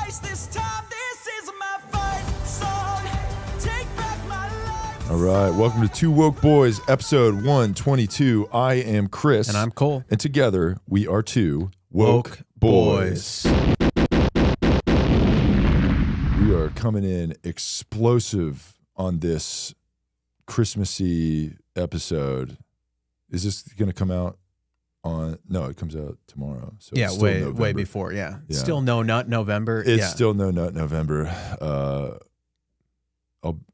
twice this time. This is my fight song. Take back my life. All right, welcome to Two Woke Boys, episode 122. I am Chris. And I'm Cole. And together, we are two woke boys. We are coming in explosive on this Christmassy episode. Is this going to come out on? No, it comes out tomorrow. So Yeah, it's still way before. Yeah. Still No Nut November. It's still No Nut November.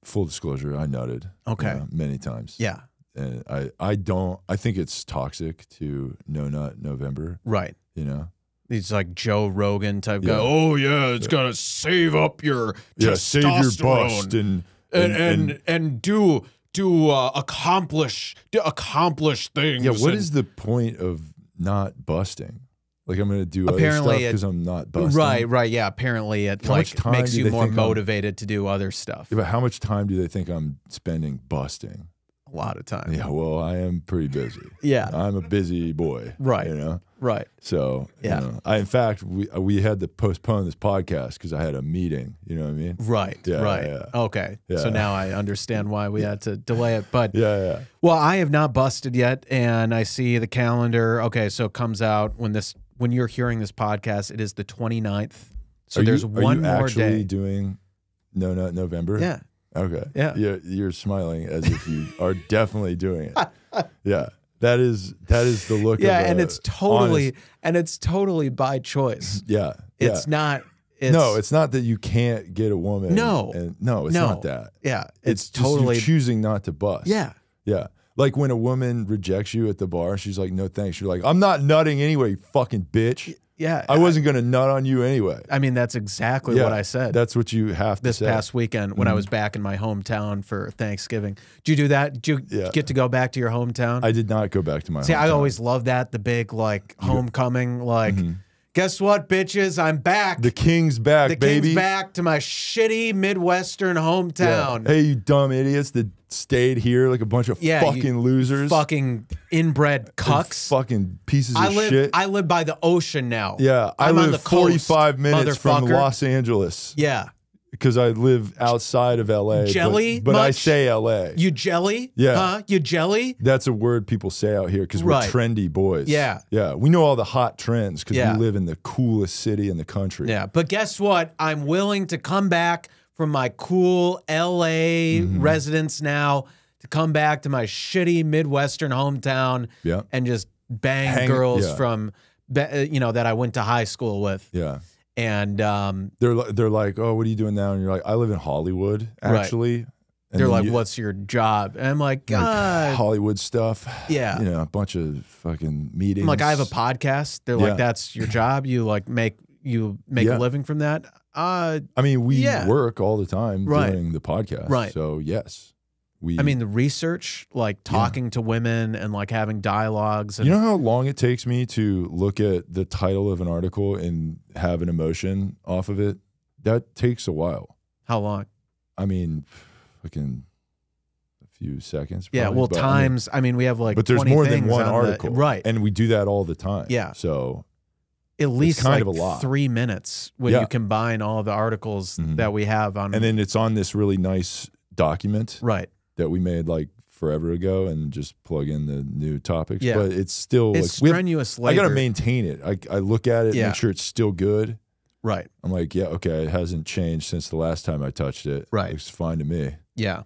Full disclosure, I nutted. Okay. Many times. Yeah. And I think it's toxic to No Nut November. Right. You know? He's like Joe Rogan type guy. Yeah. Oh yeah, it's gonna save up your testosterone. Save your bust and do accomplish things. Yeah, what is the point of not busting? Like, I'm going to do other Apparently stuff because I'm not busting. Right, yeah. Apparently it How much time makes do you they more think motivated to do other stuff. Yeah, but how much time do they think I'm spending busting? A lot of time. Yeah, well, I am pretty busy. Yeah. I'm a busy boy. Right. You know? Right. So, Yeah. You know, in fact, we had to postpone this podcast because I had a meeting. You know what I mean? Right. Yeah, right. yeah. Okay. Yeah. So now I understand why we had to delay it. But Yeah. well, I have not busted yet, and I see the calendar. Okay, so it comes out when you're hearing this podcast, it is the 29th. So there's one more Are you actually day. doing No Nut November? Yeah. Okay. Yeah. You're smiling as if you are definitely doing it. Yeah. That is the look of And it's totally honest. by choice. Yeah. It's not. It's not that you can't get a woman. No. It's not that. Yeah. It's just totally you choosing not to bust. Yeah. Yeah. Like when a woman rejects you at the bar, she's like, no thanks. You're like, I'm not nutting anyway, you fucking bitch. Yeah. I wasn't going to nut on you anyway. I mean, that's exactly what I said. That's what you have to this say. past weekend when I was back in my hometown for Thanksgiving. Did you do that? Did you get to go back to your hometown? I did not go back to my hometown. See, I always love that, the big like homecoming, like, guess what, bitches? I'm back. The king's back, the baby. king's back to my shitty Midwestern hometown. Hey, you dumb idiots that stayed here like a bunch of fucking losers. Fucking inbred cucks. Fucking pieces of shit. I live by the ocean now. Yeah, I I'm on live the 45 coast, minutes from motherfucker. Los Angeles. Yeah. Because I live outside of LA. Jelly But I much? say LA. You jelly? Yeah. Huh? You jelly? That's a word people say out here because we're Right. trendy boys. Yeah. Yeah. We know all the hot trends because Yeah. we live in the coolest city in the country. Yeah. But guess what? I'm willing to come back from my cool LA residence now to come back to my shitty Midwestern hometown and just bang girls from, that I went to high school with. Yeah. And They're like, oh, what are you doing now? And you're like, I live in Hollywood, actually. Right. And they're then like, what's your job? And I'm like, Hollywood stuff. Yeah. You know, a bunch of fucking meetings. I'm like, I have a podcast. They're like, that's your job? You like make a living from that? I mean, we work all the time doing the podcast. Right. So yes. I mean, the research, like talking to women and like having dialogues. And you know how long it takes me to look at the title of an article and have an emotion off of it? That takes a while. How long? I mean, fucking a few seconds. Yeah, probably, well, but, times, I mean, we have like but there's 20 more than things one on article. Right. And we do that all the time. Yeah. So at least kind like of a lot. 3 minutes when you combine all the articles that we have on. And then it's on this really nice document. Right. That we made like forever ago and just plug in the new topics. Yeah. But it's still it's like, strenuous labor. I got to maintain it. I look at it, make sure it's still good. Right. I'm like, yeah, okay, it hasn't changed since the last time I touched it. Right. It's fine to me. Yeah.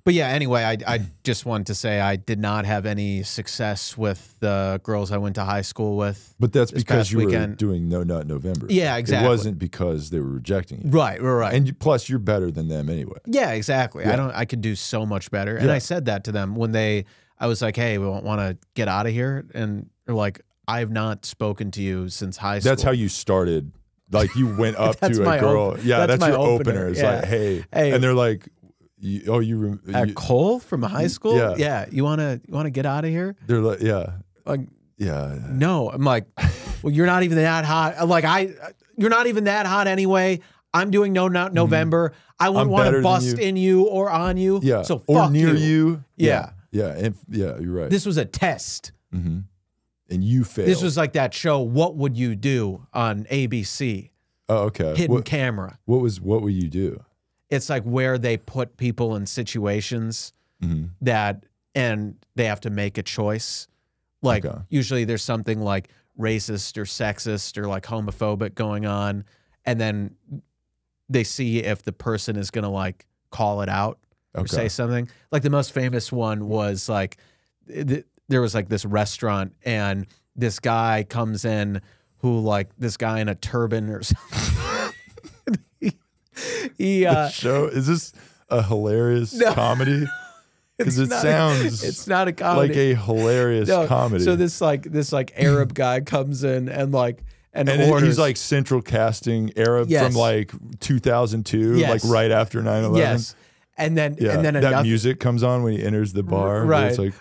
But yeah, anyway, I just wanted to say I did not have any success with the girls I went to high school with. But that's because you were weekend. doing No Nut November. Yeah, exactly. It wasn't because they were rejecting you. Right. And plus, you're better than them anyway. Yeah, exactly. Yeah. I could do so much better. And I said that to them when I was like, hey, we want to get out of here. And they're like, I have not spoken to you since high school. That's how you started. Like you went up to my a girl. that's that's my your opener. opener. It's Yeah. like, hey. Hey. And they're like, Cole from high school? Yeah. Yeah. You wanna get out of here? They're like, yeah. Like, yeah. no. I'm like, well, you're not even that hot. I'm like, you're not even that hot anyway. I'm doing No Nut November. I wouldn't want to bust in you or on you. Yeah. So fuck or near you. Yeah. Yeah. And yeah, you're right. This was a test. And you failed. This was like that show, What Would You Do on ABC. Oh, okay. hidden camera. What would you do? It's like where they put people in situations that, and they have to make a choice. Like usually there's something like racist or sexist or like homophobic going on, and then they see if the person is gonna like call it out or say something. Like the most famous one was like there was like this restaurant, and this guy comes in who like this guy in a turban or something. The show, is this a hilarious comedy? Because it's not a comedy. Like a hilarious comedy. So this like Arab guy comes in and like and orders. He's like central casting Arab from like 2002, like right after 9/11. Yes. And then that music comes on when he enters the bar. Right. It's like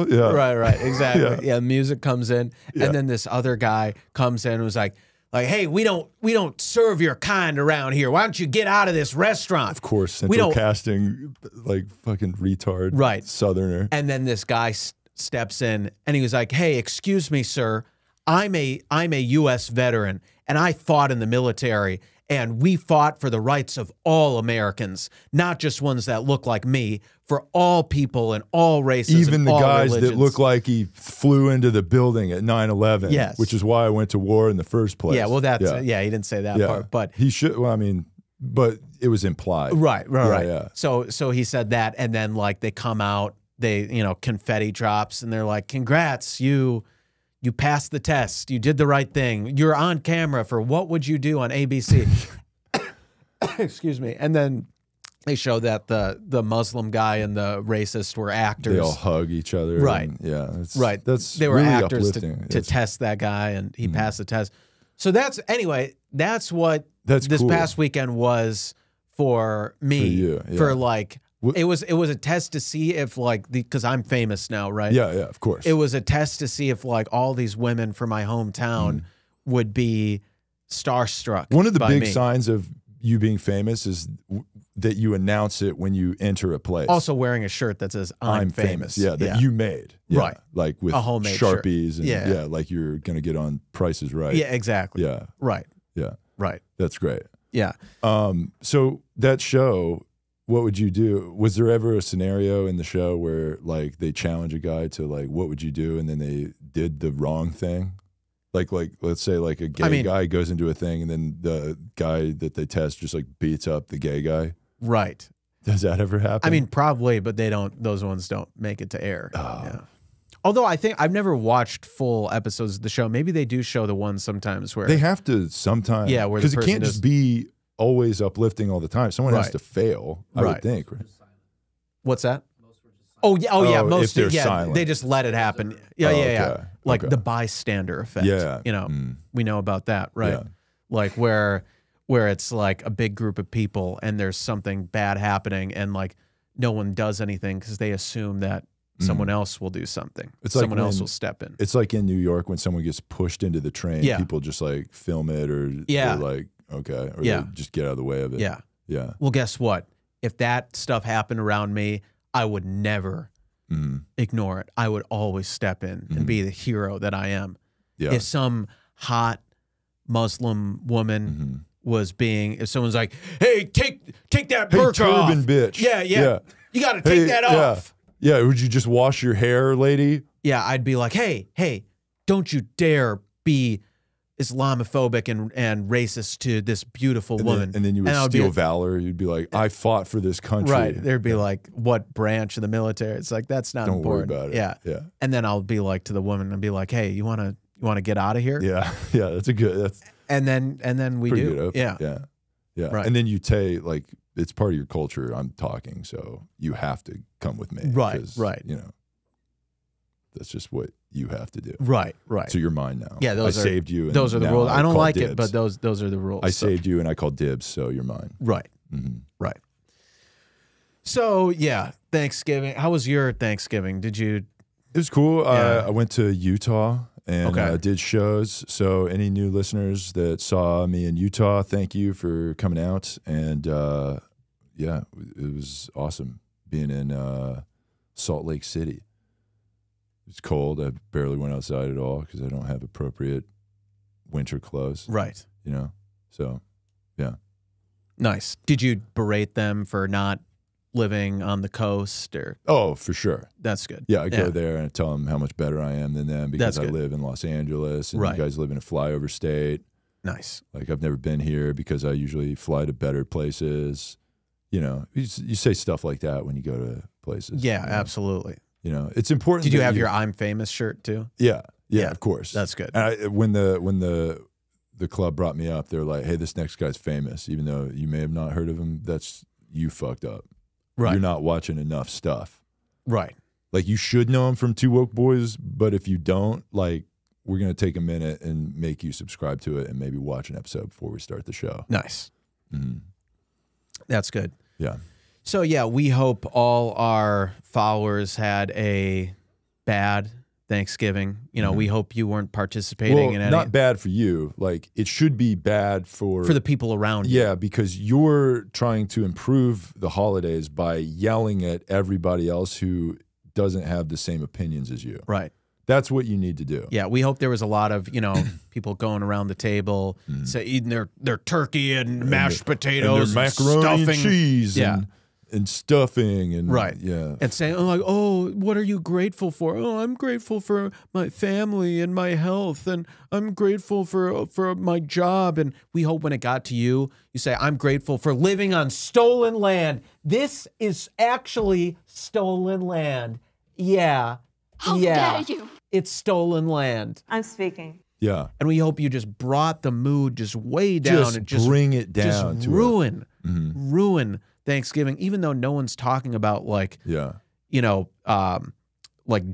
Right, exactly. Yeah, music comes in, and then this other guy comes in and was like, hey, we don't serve your kind around here. Why don't you get out of this restaurant? Of course, central casting, like fucking retard, right? Southerner. And then this guy steps in, and he was like, "Hey, excuse me, sir. I'm a U.S. veteran, and I fought in the military." And we fought for the rights of all Americans, not just ones that look like me, for all people and all races. Even and the all guys religions. that look like he flew into the building at 9/11, yes. Which is why I went to war in the first place. Yeah, well, that's he didn't say that part, but he should. Well, I mean, but it was implied, right. Yeah. So he said that, and then like they come out, they confetti drops, and they're like, "Congrats, you passed the test. You did the right thing. You're on camera for What Would You Do on ABC." Excuse me. And then they show that the Muslim guy and the racist were actors. They all hug each other. Right. And, right. They were really actors to test that guy, and he passed the test. So that's what this cool. past weekend was for me. For you, yeah. For like, it was a test to see if like because I'm famous now, right? Yeah, of course. It was a test to see if like all these women from my hometown would be starstruck. One of the by big me. signs of you being famous is that you announce it when you enter a place. Also wearing a shirt that says "I'm famous." Yeah, that you made. Yeah, right. Like with a homemade Sharpies shirt. and like you're gonna get on Price is Right. Yeah, exactly. Yeah. Right. Yeah. Right. That's great. Yeah. So that show, What Would You Do? Was there ever a scenario in the show where like they challenge a guy to like, what would you do? And then they did the wrong thing? Like let's say like a gay guy goes into a thing and then the guy that they test just like beats up the gay guy. Right. Does that ever happen? I mean, probably, but those ones don't make it to air. Oh. Yeah. Although I think I've never watched full episodes of the show. Maybe they do show the ones sometimes where they have to sometimes. Yeah, where because it can't just be always uplifting all the time. Someone has to fail, I would think. What's that? Oh yeah, most if they're silent. they just let it happen. Yeah, okay. Like the bystander effect. Yeah, we know about that, right? Yeah. Like where it's like a big group of people and there's something bad happening and like no one does anything because they assume that someone else will do something. Someone else will step in. It's like in New York when someone gets pushed into the train, people just like film it or they're like, okay, or they just get out of the way of it. Yeah. Yeah. Well, guess what? If that stuff happened around me, I would never ignore it. I would always step in and be the hero that I am. Yeah. If some hot Muslim woman was being, if someone's like, "Hey, take that burqa off." Turban bitch. Yeah. You got to take that off. Yeah, would you just wash your hair, lady? Yeah, I'd be like, hey, don't you dare be Islamophobic and racist to this beautiful woman. And then you would steal valor. You'd be like, I fought for this country. Right. There'd be like, what branch of the military? It's like, that's not important. Don't worry about it. Yeah. And then I'll be like to the woman and be like, hey, you want to get out of here? Yeah. Yeah. That's and then we do. Yeah. Right. And then you like, it's part of your culture. I'm talking, so you have to come with me. Right. Right. You know, that's just what you have to do. Right. So you're mine now. Yeah. I saved you. And those are the rules. I don't like dibs. it, but those are the rules. I saved you and I called dibs, so you're mine. Right. Right. So yeah, Thanksgiving. How was your Thanksgiving? It was cool. Yeah. I went to Utah and did shows. So any new listeners that saw me in Utah, thank you for coming out. And yeah, it was awesome being in Salt Lake City. It's cold. I barely went outside at all because I don't have appropriate winter clothes. Right. You know? So, yeah. Nice. Did you berate them for not living on the coast or? Oh, for sure. That's good. Yeah, I go there and tell them how much better I am than them because I live in Los Angeles and you guys live in a flyover state. Nice. Like I've never been here because I usually fly to better places. You know, you say stuff like that when you go to places. Yeah, you know? Absolutely. You know, it's important. Did you have your I'm famous shirt too? Yeah, of course. That's good. And when the club brought me up, they're like, "Hey, this next guy's famous, even though you may have not heard of him. That's you fucked up. Right. You're not watching enough stuff. Right. Like you should know him from Two Woke Boys, but if you don't, like, we're gonna take a minute and make you subscribe to it and maybe watch an episode before we start the show." Nice. Mm-hmm. That's good. Yeah. So yeah, we hope all our followers had a bad Thanksgiving. You know, we hope you weren't participating in any. Not bad for you. Like it should be bad for the people around you. Yeah, because you're trying to improve the holidays by yelling at everybody else who doesn't have the same opinions as you. Right. That's what you need to do. Yeah, we hope there was a lot of, people going around the table, eating their turkey and mashed potatoes, and macaroni stuffing. and cheese, and stuffing, and and saying, "Oh, what are you grateful for?" "Oh, I'm grateful for my family and my health, and I'm grateful for my job." And we hope when it got to you, you say, "I'm grateful for living on stolen land. This is actually stolen land. Yeah, How dare you? It's stolen land." I'm speaking. Yeah. And we hope you just brought the mood just way down and just bring it down, just to ruin Thanksgiving, even though no one's talking about like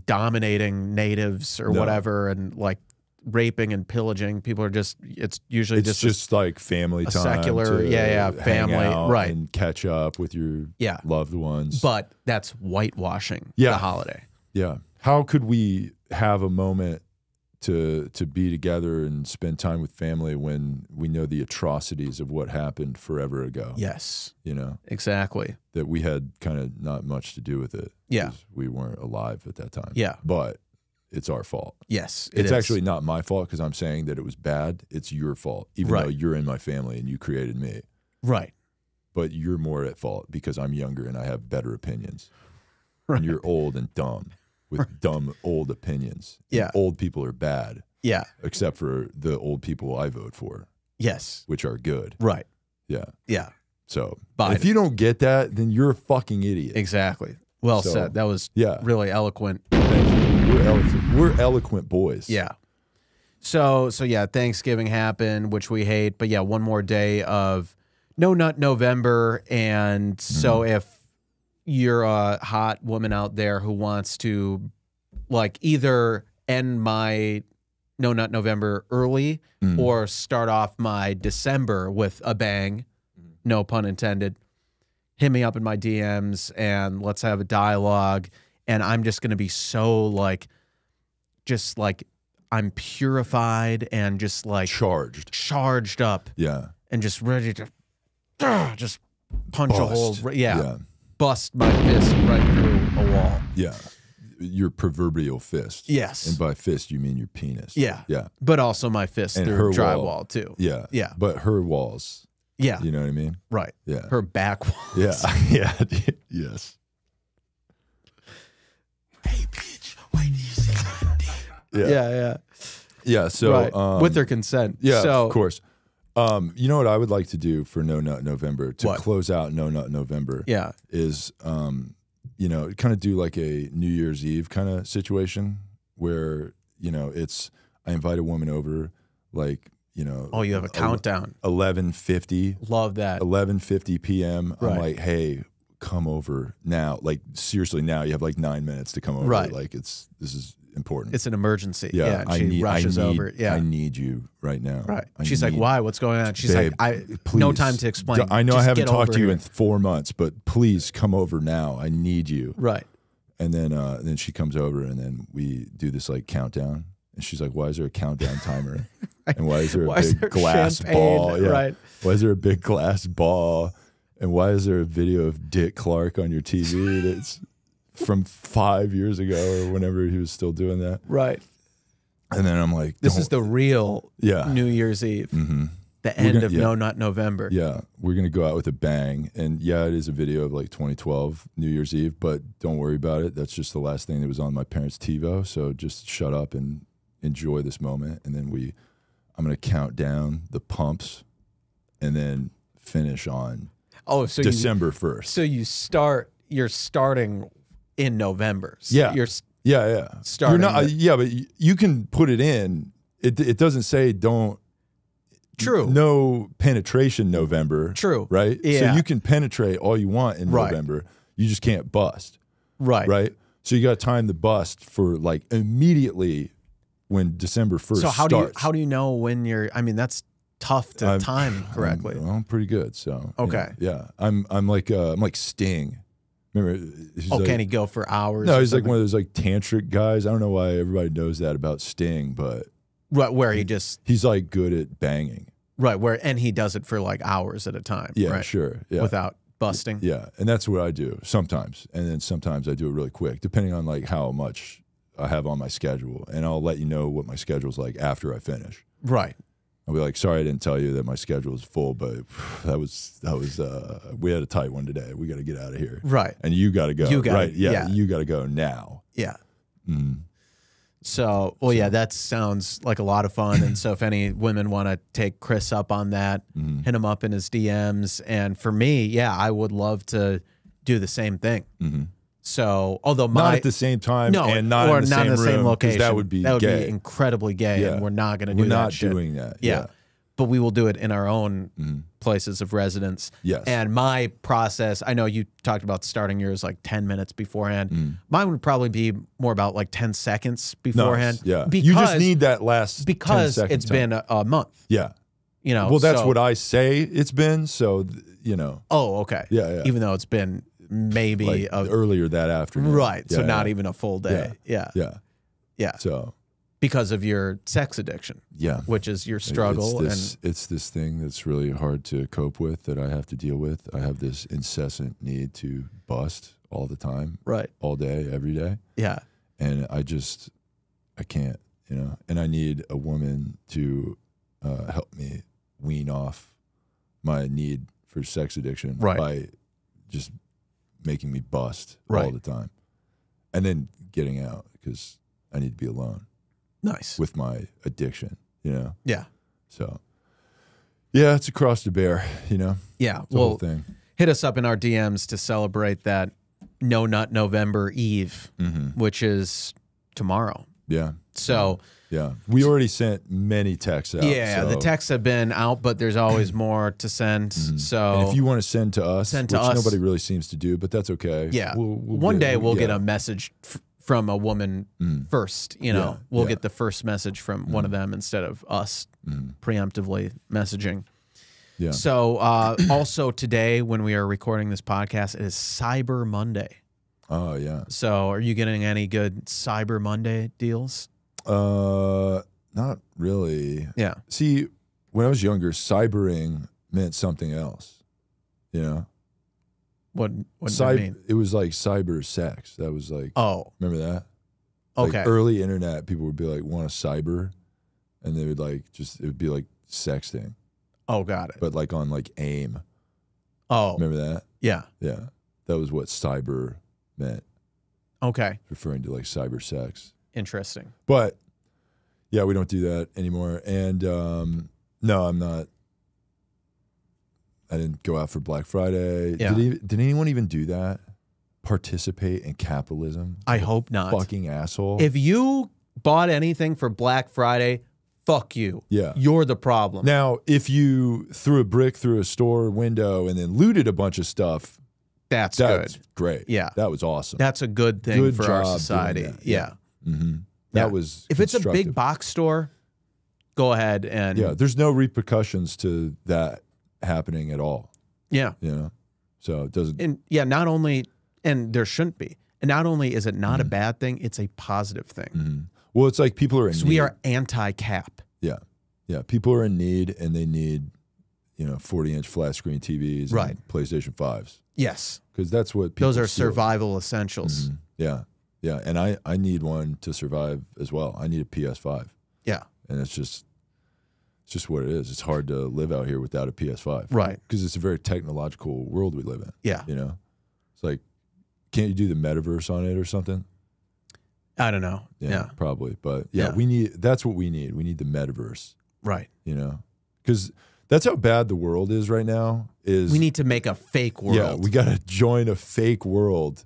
dominating natives or whatever, and like raping and pillaging. People are just, it's usually just like family time, secular, to family, hang out right, and catch up with your loved ones. But that's whitewashing the holiday. Yeah. How could we have a moment to be together and spend time with family when we know the atrocities of what happened forever ago? Yes. Exactly. That we had kind of not much to do with it. Yeah. We weren't alive at that time. Yeah. But it's our fault. Yes. It's actually not my fault because I'm saying that it was bad. It's your fault, even though you're in my family and you created me. Right. But you're more at fault because I'm younger and I have better opinions. Right. And you're old and dumb. With dumb old opinions. Yeah. And old people are bad. Yeah. Except for the old people I vote for. Yes. Which are good. Right. Yeah. Yeah. So Biden. If you don't get that, then you're a fucking idiot. Exactly. Well said. That was really eloquent. Thank you. We're eloquent boys. Yeah. So yeah, Thanksgiving happened, which we hate, but yeah, one more day of No Nut November. And so if you're a hot woman out there who wants to like either end my No Nut November early or start off my December with a bang, no pun intended, hit me up in my DMs and let's have a dialogue. And I'm just going to be so like, just like I'm purified and just like charged up. Yeah. And just ready to just punch a hole. Yeah. Bust my fist right through a wall. Yeah. Your proverbial fist. Yes. And by fist, you mean your penis. Yeah. Yeah. But also my fist and through her drywall wall. too. Yeah. Yeah. But her walls. Yeah. You know what I mean? Right. Yeah. Her back walls. Yeah. Yeah. Yes. Hey, bitch, why do you say my dick? Yeah. Yeah. So right. With their consent. Yeah. So, of course. You know what I would like to do for No Nut November to close out No Nut November? Yeah. Is kind of do like a New Year's Eve kind of situation where it's I invite a woman over, like oh, you have a countdown. 11:50. Love that. 11:50 p.m. Right. I'm like, hey, come over now. Like seriously, now you have like 9 minutes to come over. Right. Like this is important. It's an emergency. Yeah. And she rushes over. Yeah. I need you right now. Right. She's like, why? What's going on? She's babe, like, please, no time to explain. I know Just I haven't get talked to you over in here. 4 months, but please come over now. I need you. Right. And then she comes over and then we do this like countdown. And she's like, why is there a countdown timer? And why is there a big glass ball? Yeah. Right. Why is there a big glass ball? And why is there a video of Dick Clark on your TV that's from 5 years ago or whenever he was still doing that. Right. And then I'm like, this is the real Yeah. New Year's Eve. Mm-hmm. The end of No Nut November. Yeah, we're going to go out with a bang. And yeah, it is a video of like 2012 New Year's Eve, but don't worry about it. That's just the last thing that was on my parents' TiVo. So just shut up and enjoy this moment. And then I'm going to count down the pumps and then finish on so December 1st. So you're starting in November. So Yeah. You're You're starting. not, yeah, but you can put it in. It doesn't say don't. True. No penetration November. True. Right? Yeah. So you can penetrate all you want in November. You just can't bust. Right. Right? So you got to time the bust for like immediately when December 1st So how starts. do you know when you're, I mean, that's tough to time correctly. I'm pretty good. So okay. Yeah. I'm like Sting. Remember? Can he go for hours? No, he's like one of those like tantric guys. I don't know why everybody knows that about Sting, but right, where he's like good at banging. Right, and he does it for like hours at a time. Yeah, right? sure. Yeah. Without busting. Yeah, and that's what I do sometimes, and then sometimes I do it really quick, depending on like how much I have on my schedule, and I'll let you know what my schedule's like after I finish. Right. I'll be like, sorry, I didn't tell you that my schedule is full, but that was we had a tight one today. We got to get out of here. Right. And you got to go. Right. Yeah. Yeah. You got to go now. Yeah. Mm. So, yeah, that sounds like a lot of fun. And so if any women want to take Chris up on that, hit him up in his DMs. And for me, yeah, I would love to do the same thing. Mm-hmm. So, although not at the same time, and not in the same location, that would be be incredibly gay, and we're not going to do that. We're not doing that. Yeah. But we will do it in our own places of residence. Yes. And my process, I know you talked about starting yours like 10 minutes beforehand. Mine would probably be more about like 10 seconds beforehand. Nice. Yeah. Because, you just need that last because 10 it's second been a month. Yeah. You know. Well, that's what I say it's been. So, you know. Oh, okay. Yeah. Even though it's been maybe like earlier that afternoon. Right. Yeah, so not even a full day. Yeah. So because of your sex addiction. Yeah. Which is your struggle. It's this thing that's really hard to cope with that I have to deal with. I have this incessant need to bust all the time. Right. All day, every day. Yeah. And I can't, you know, and I need a woman to help me wean off my need for sex addiction by just making me bust all the time, and then getting out because I need to be alone. Nice. With my addiction, you know. Yeah. So, yeah, it's a cross to bear, you know. Yeah. It's the whole thing. Hit us up in our DMs to celebrate that No Nut November Eve, which is tomorrow. Yeah. So. Yeah, we already sent many texts out. Yeah, so. the texts have been out, but there's always more to send. So, and if you want to send to us, which nobody really seems to do, but that's okay. Yeah, one day we'll get a message from a woman first. You know, we'll get the first message from one of them instead of us preemptively messaging. Yeah. So, also today when we are recording this podcast, it is Cyber Monday. Oh yeah. So, are you getting any good Cyber Monday deals? Not really. Yeah. See, when I was younger, cybering meant something else. You know? What does that mean? It was like cyber sex. That was like, remember that? Okay. Like early internet, people would be like, want a cyber? And they would like, it would be like sexting. Oh, got it. But like on like AIM. Oh. Remember that? Yeah. Yeah. That was what cyber meant. Okay. Referring to like cyber sex. Interesting. But yeah, we don't do that anymore. And no, I'm not. I didn't go out for Black Friday. Yeah. Did anyone even do that? Participate in capitalism? I hope not. Fucking asshole. If you bought anything for Black Friday, fuck you. Yeah. You're the problem. Now, if you threw a brick through a store window and then looted a bunch of stuff, that's good. Great. Yeah. That was awesome. That's a good thing for our society. Yeah. Mm-hmm. That was if it's a big box store, go ahead and there's no repercussions to that happening at all. Yeah. You know? So it doesn't not only and there shouldn't be. And not only is it not a bad thing, it's a positive thing. Well, it's like people are in need. We are anti-cap. Yeah. Yeah. People are in need and they need, 40-inch flat screen TVs, Right. and PlayStation 5s. Yes. Because that's what people Those are steal. survival essentials. Mhm. Yeah. Yeah. And I need one to survive as well. I need a PS5. Yeah. And it's just what it is. It's hard to live out here without a PS5. Right. Because it's a very technological world we live in. Yeah. It's like, can't you do the metaverse on it or something? I don't know. Yeah. Probably. But Yeah. that's what we need. We need the metaverse, Right. Because that's how bad the world is right now. We need to make a fake world. Yeah, we got to join a fake world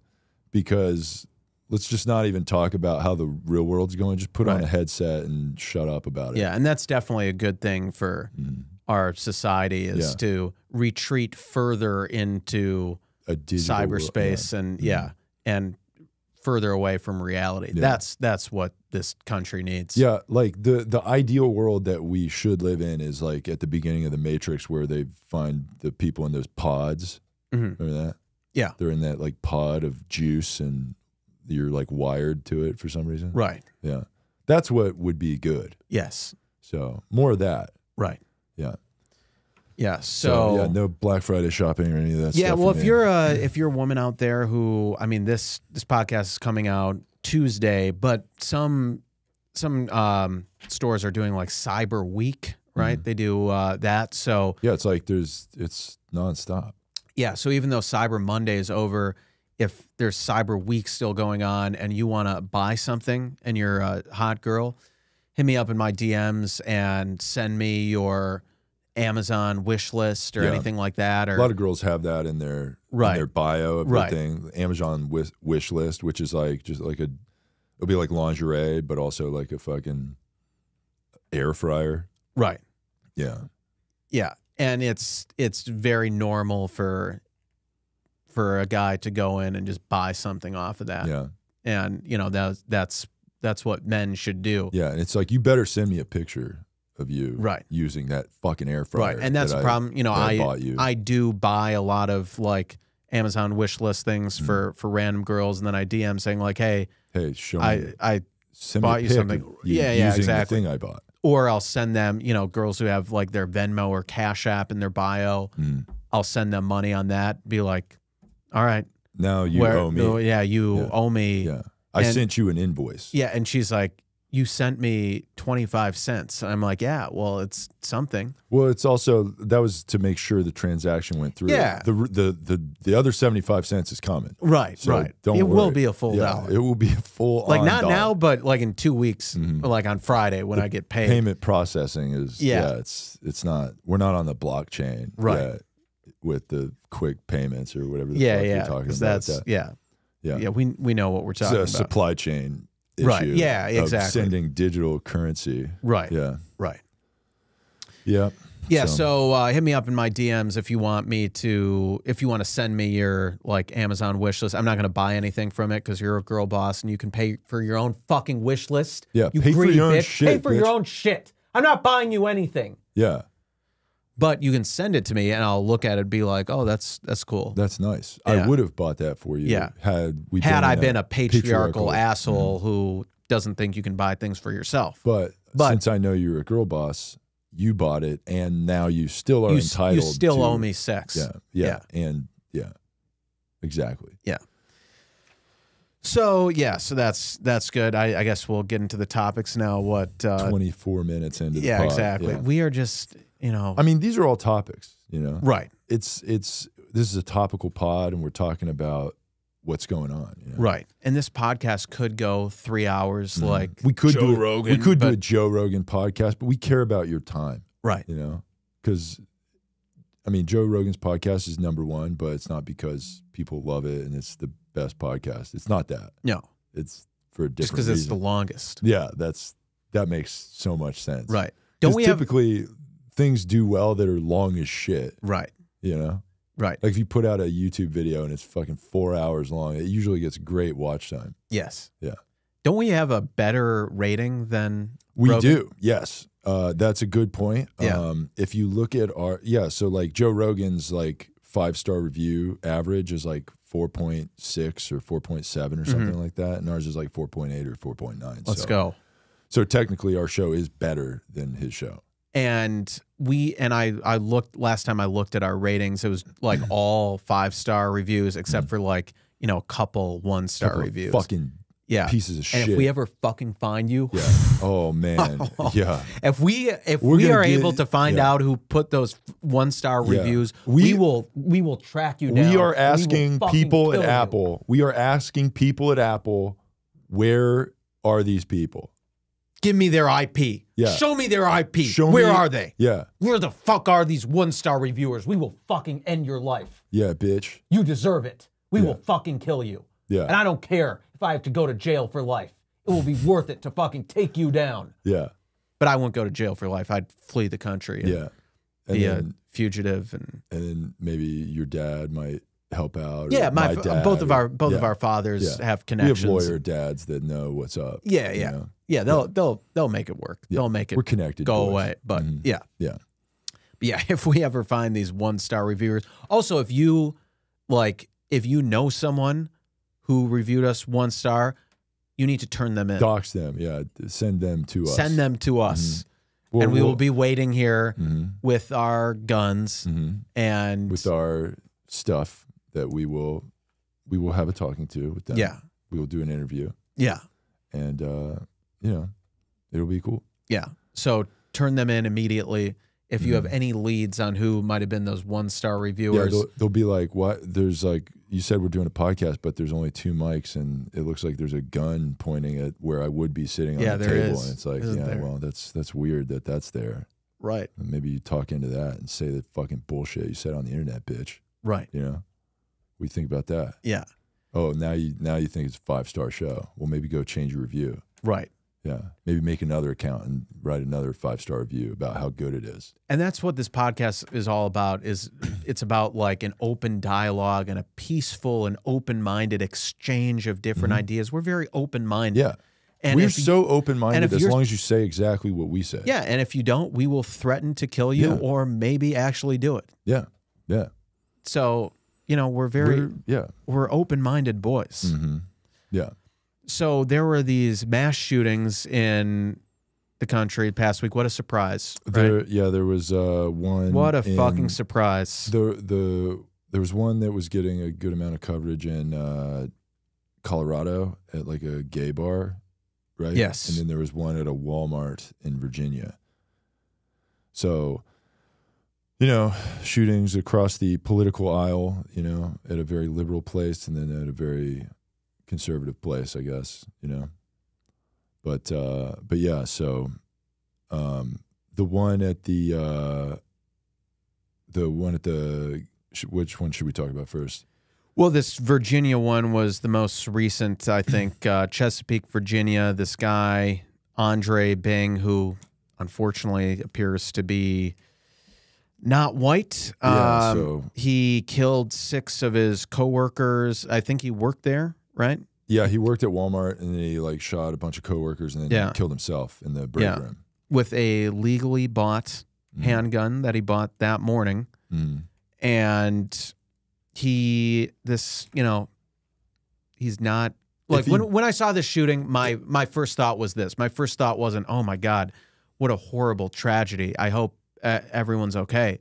because let's just not even talk about how the real world's going. Just put on a headset and shut up about it. Yeah, and that's definitely a good thing for our society is to retreat further into a digital cyberspace and further away from reality. Yeah. That's what this country needs. Yeah, like the ideal world that we should live in is like at the beginning of the Matrix where they find the people in those pods. Mhm. Remember that? Yeah. They're in that like pod of juice and you're like wired to it for some reason. Right. Yeah. That's what would be good. Yes. So more of that. Right. Yeah. Yeah. So yeah, no Black Friday shopping or any of that stuff. Yeah, well, for me. if you're a woman out there who, I mean, this podcast is coming out Tuesday, but some stores are doing like Cyber Week, right? They do that. So yeah, it's like it's nonstop. yeah, so even though Cyber Monday is over, if there's Cyber Week still going on and you want to buy something and you're a hot girl, hit me up in my DMs and send me your Amazon wish list or anything like that. Or a lot of girls have that in their bio of their thing. Amazon wish list, which is like just like it'll be like lingerie, but also like a fucking air fryer. Right. Yeah. Yeah. And it's very normal for a guy to go in and just buy something off of that. Yeah. And that's what men should do. Yeah. And it's like you better send me a picture of you using that fucking air fryer. Right. And that's the problem. I do buy a lot of like Amazon wish list things for random girls, and then I DM saying like, hey, show me. I send bought me you something. Using Exactly. the thing I bought. Or I'll send them, girls who have like their Venmo or Cash App in their bio. I'll send them money on that. Be like, all right. Now you owe me. Yeah, you owe me. Yeah. I sent you an invoice. Yeah. And she's like, you sent me 25 cents. I'm like, yeah, well, it's something. Well, it's also, that was to make sure the transaction went through. Yeah. The other 75 cents is coming. Right, so right. Don't it worry. will be a full dollar. It will be a full like not dollar. now, but like in 2 weeks, like on Friday when I get paid. Payment processing is, it's not, we're not on the blockchain yet with the quick payments or whatever the fuck you're talking about. Yeah, we know what we're talking about. Supply chain issue. Right. Yeah, exactly. Of sending digital currency. Right. Yeah. Right. Yeah. Yeah. So hit me up in my DMs if you want to send me your like Amazon wish list. I'm not going to buy anything from it because you're a girl boss and you can pay for your own fucking wish list. Yeah. You pay for your own bitch. shit. Pay for your own shit. I'm not buying you anything. Yeah. But you can send it to me and I'll look at it and be like, oh, that's cool. That's nice. Yeah. I would have bought that for you. Yeah. Had I been a patriarchal asshole who doesn't think you can buy things for yourself. But since I know you're a girl boss, you bought it, and now you still are entitled. You still owe me sex. Yeah. And exactly. Yeah. So that's good. I guess we'll get into the topics now. 24 minutes into the pod. Exactly. Yeah. We are just I mean, these are all topics. Right. This is a topical pod, and we're talking about what's going on. Right. And this podcast could go 3 hours, like we could Joe Rogan. We could do a Joe Rogan podcast, but we care about your time, right? Because I mean, Joe Rogan's podcast is #1, but it's not because people love it and it's the best podcast. It's not that. No, it's for a different just because reason. it's the longest. Yeah, that makes so much sense. Right. Typically things do well that are long as shit. Right. Right. Like if you put out a YouTube video and it's fucking 4 hours long, it usually gets great watch time. Yes. Yeah. Don't we have a better rating than we do? Yes. That's a good point. Yeah. If you look at so like Joe Rogan's like 5-star review average is like 4.6 or 4.7 or something like that, and ours is like 4.8 or 4.9. Let's go. So technically our show is better than his show. And I looked last time I looked at our ratings, it was like all 5-star reviews except for like, you know, a couple 1-star reviews. Fucking pieces of shit. And if we ever fucking find you, oh man, yeah. If we are able to find out who put those 1-star reviews, we will track you down. We are asking people at Apple. We are asking people at Apple, where are these people? Give me their IP. Yeah. Show me their IP. Where are they? Yeah. Where the fuck are these 1-star reviewers? We will fucking end your life. Yeah, bitch. You deserve it. We will fucking kill you. Yeah. And I don't care if I have to go to jail for life. It will be worth it to fucking take you down. Yeah. But I won't go to jail for life. I'd flee the country. And be a fugitive. And then maybe your dad might help out. Yeah, my dad, both of our fathers have connections. We have lawyer dads that know what's up. Yeah, yeah. You know? Yeah, they'll make it work. Yeah. They'll make it We're connected, go boys. away. But Yeah. Yeah, if we ever find these 1-star reviewers. Also, if you know someone who reviewed us 1-star, you need to turn them in. Dox them, yeah. Send them to us. Send them to us. And we will be waiting here with our guns and with our stuff that we will have a talking to with them. Yeah. We will do an interview. Yeah. And you know, it'll be cool. Yeah. So turn them in immediately. If you have any leads on who might have been those 1-star reviewers. Yeah, they'll be like, what? There's like, you said we're doing a podcast, but there's only 2 mics and it looks like there's a gun pointing at where I would be sitting on the table. And it's like, well, that's weird that's there. Right. And maybe you talk into that and say the fucking bullshit you said on the internet, bitch. Right. You know? What do you think about that? Yeah. Oh, now you think it's a 5-star show. Well, maybe go change your review. Right. Yeah. Maybe make another account and write another 5-star review about how good it is. And that's what this podcast is all about. It's about like an open dialogue and a peaceful and open-minded exchange of different ideas. We're very open-minded. Yeah. And we're so open-minded as long as you say exactly what we say. Yeah. And if you don't, we will threaten to kill you or maybe actually do it. Yeah. Yeah. So, you know, we're open-minded boys. Yeah. So there were these mass shootings in the country past week. What a surprise! Right? There was one. What a fucking surprise! There was one that was getting a good amount of coverage in Colorado at like a gay bar, right? Yes. And then there was one at a Walmart in Virginia. So, you know, shootings across the political aisle, you know, at a very liberal place and then at a very conservative place, I guess, you know. But yeah, so the one at which one should we talk about first? Well, this Virginia one was the most recent, I think. Chesapeake, Virginia. This guy Andre Bing, who unfortunately appears to be not white. He killed 6 of his coworkers. I think he worked there. Right? Yeah, he worked at Walmart and then he like shot a bunch of coworkers and then killed himself in the break room. With a legally bought handgun that he bought that morning. And he's not like when I saw this shooting, my first thought was this. My first thought wasn't, oh my God, what a horrible tragedy. I hope everyone's okay.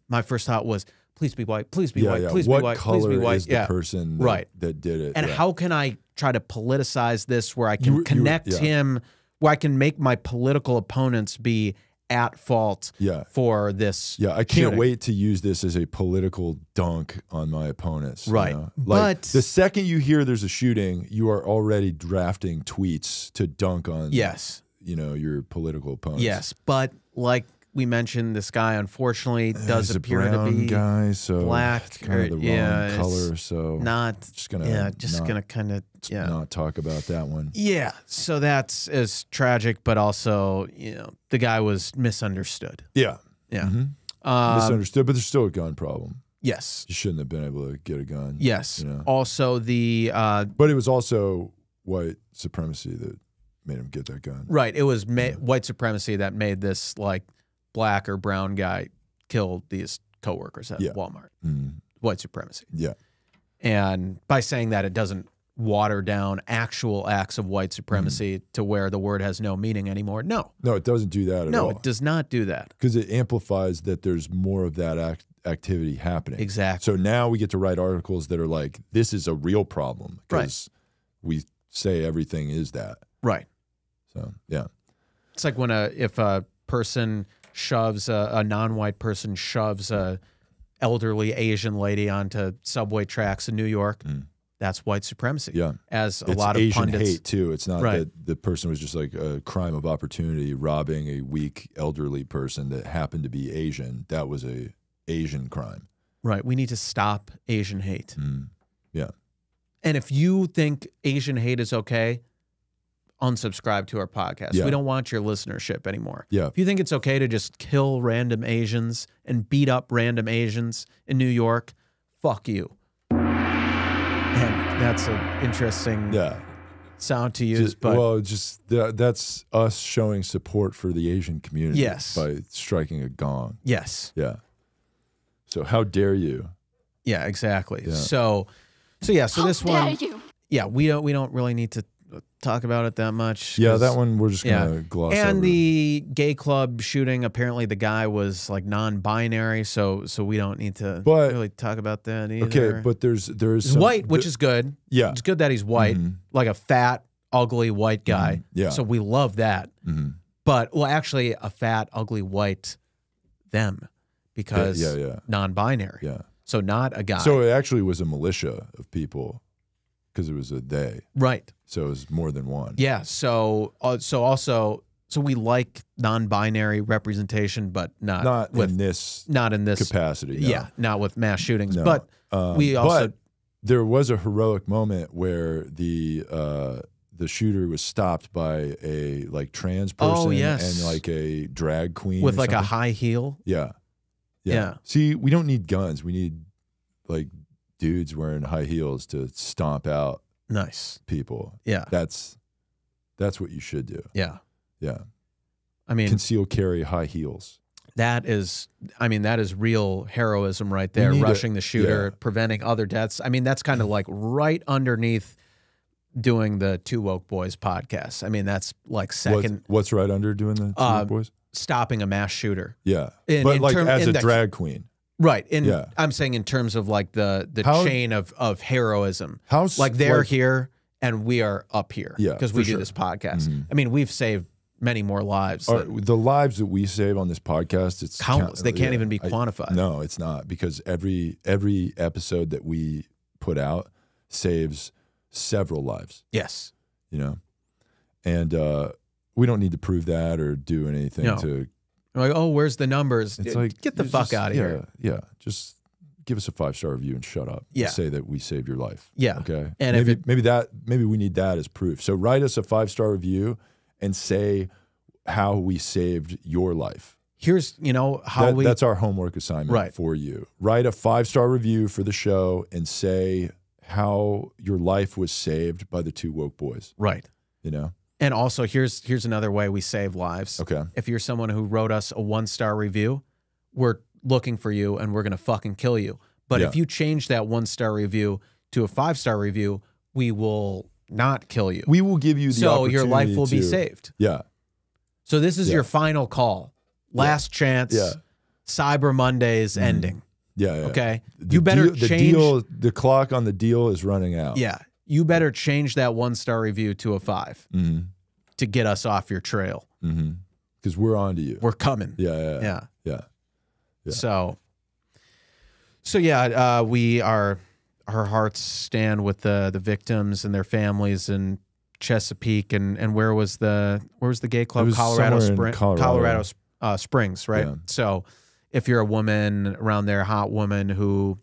My first thought was, please be white. Please be white. Please be white. Please be white. What color is the person that did it? And how can I try to politicize this where I can connect him, where I can make my political opponents be at fault for this I can't shooting. wait to use this as a political dunk on my opponents. Right. You know? But the second you hear there's a shooting, you are already drafting tweets to dunk on you know, your political opponents. Yes. But like we mentioned, this guy unfortunately does appear to be guy, so black, it's kind of the wrong color. So not gonna kind of not talk about that one. Yeah, so that's as tragic, but also the guy was misunderstood. Yeah, misunderstood, but there's still a gun problem. Yes, you shouldn't have been able to get a gun. Yes, you know? Also but it was also white supremacy that made him get that gun. Right, it was white supremacy that made this like black or brown guy kill these coworkers at Walmart. White supremacy. Yeah. And by saying that, it doesn't water down actual acts of white supremacy to where the word has no meaning anymore. No. No, it doesn't do that at all. No, it does not do that. Because it amplifies that there's more of that activity happening. Exactly. So now we get to write articles that are like, this is a real problem because we say everything is that. Right. So, yeah. It's like when if a person shoves, a non-white person shoves a elderly Asian lady onto subway tracks in New York, that's white supremacy. Yeah. As a It's lot of Asian pundits. hate too. It's not Right. that the person was just like a crime of opportunity robbing a weak elderly person that happened to be Asian. That was a Asian crime. Right. We need to stop Asian hate. Yeah. And if you think Asian hate is okay, unsubscribe to our podcast. Yeah. We don't want your listenership anymore. Yeah. If you think it's okay to just kill random Asians and beat up random Asians in New York, fuck you. And that's an interesting sound to use. That's us showing support for the Asian community by striking a gong. Yes. Yeah. So how dare you? Yeah, exactly. Yeah. So this Dare one, you? yeah, we don't really need to talk about it that much. Yeah, that one we're just gonna gloss over. And the gay club shooting, apparently the guy was like non-binary, so we don't need to really talk about that either. Okay, but there's he's white, which is good. Yeah, it's good that he's white, like a fat, ugly white guy. Yeah, so we love that. But actually, a fat, ugly white them because non-binary. Yeah, so not a guy. So it actually was a militia of people because it was a they. Right. So it was more than one. Yeah. So we like non-binary representation, but not in this capacity. No. Yeah, not with mass shootings. No. But we also. But there was a heroic moment where the shooter was stopped by a like trans person and like a drag queen with or like something. a high heel. Yeah. See, we don't need guns. We need like dudes wearing high heels to stomp out people. Yeah. That's what you should do. Yeah. Yeah. I mean, conceal carry high heels. That is real heroism right there. Rushing the shooter, preventing other deaths. I mean, that's kind of like right underneath doing the Two Woke Boys podcast. I mean, that's like second. What's right under doing the Two Woke Boys? Stopping a mass shooter. Yeah. But like as a drag queen. Right. I'm saying in terms of like the chain of heroism. Like they're here and we are up here. Yeah. Because we do this podcast. I mean, we've saved many more lives. The lives that we save on this podcast, it's countless. They can't even be quantified. No, it's not, because every episode that we put out saves several lives. Yes. You know? And we don't need to prove that or do anything to. Like, oh, where's the numbers? It's like, get the fuck out of here. Yeah. Just give us a 5-star review and shut up. Yeah. And say that we saved your life. Yeah. Okay. And maybe we need that as proof. So write us a 5-star review and say how we saved your life. Here's, that's our homework assignment for you. Write a 5-star review for the show and say how your life was saved by the Two Woke Boys. Right. You know? And also, here's another way we save lives. Okay. If you're someone who wrote us a 1-star review, we're looking for you and we're going to fucking kill you. But if you change that 1-star review to a 5-star review, we will not kill you. We will give you the opportunity. So your life will be saved. Yeah. So this is your final call. Last chance. Yeah. Cyber Monday's ending. Yeah. Okay. You better change. The clock on the deal is running out. Yeah. You better change that 1-star review to a 5 to get us off your trail. Because we're on to you. We're coming. Yeah. So our hearts stand with the victims and their families in Chesapeake and where was the gay club? Colorado Springs, right? Yeah. So if you're a woman around there, hot woman who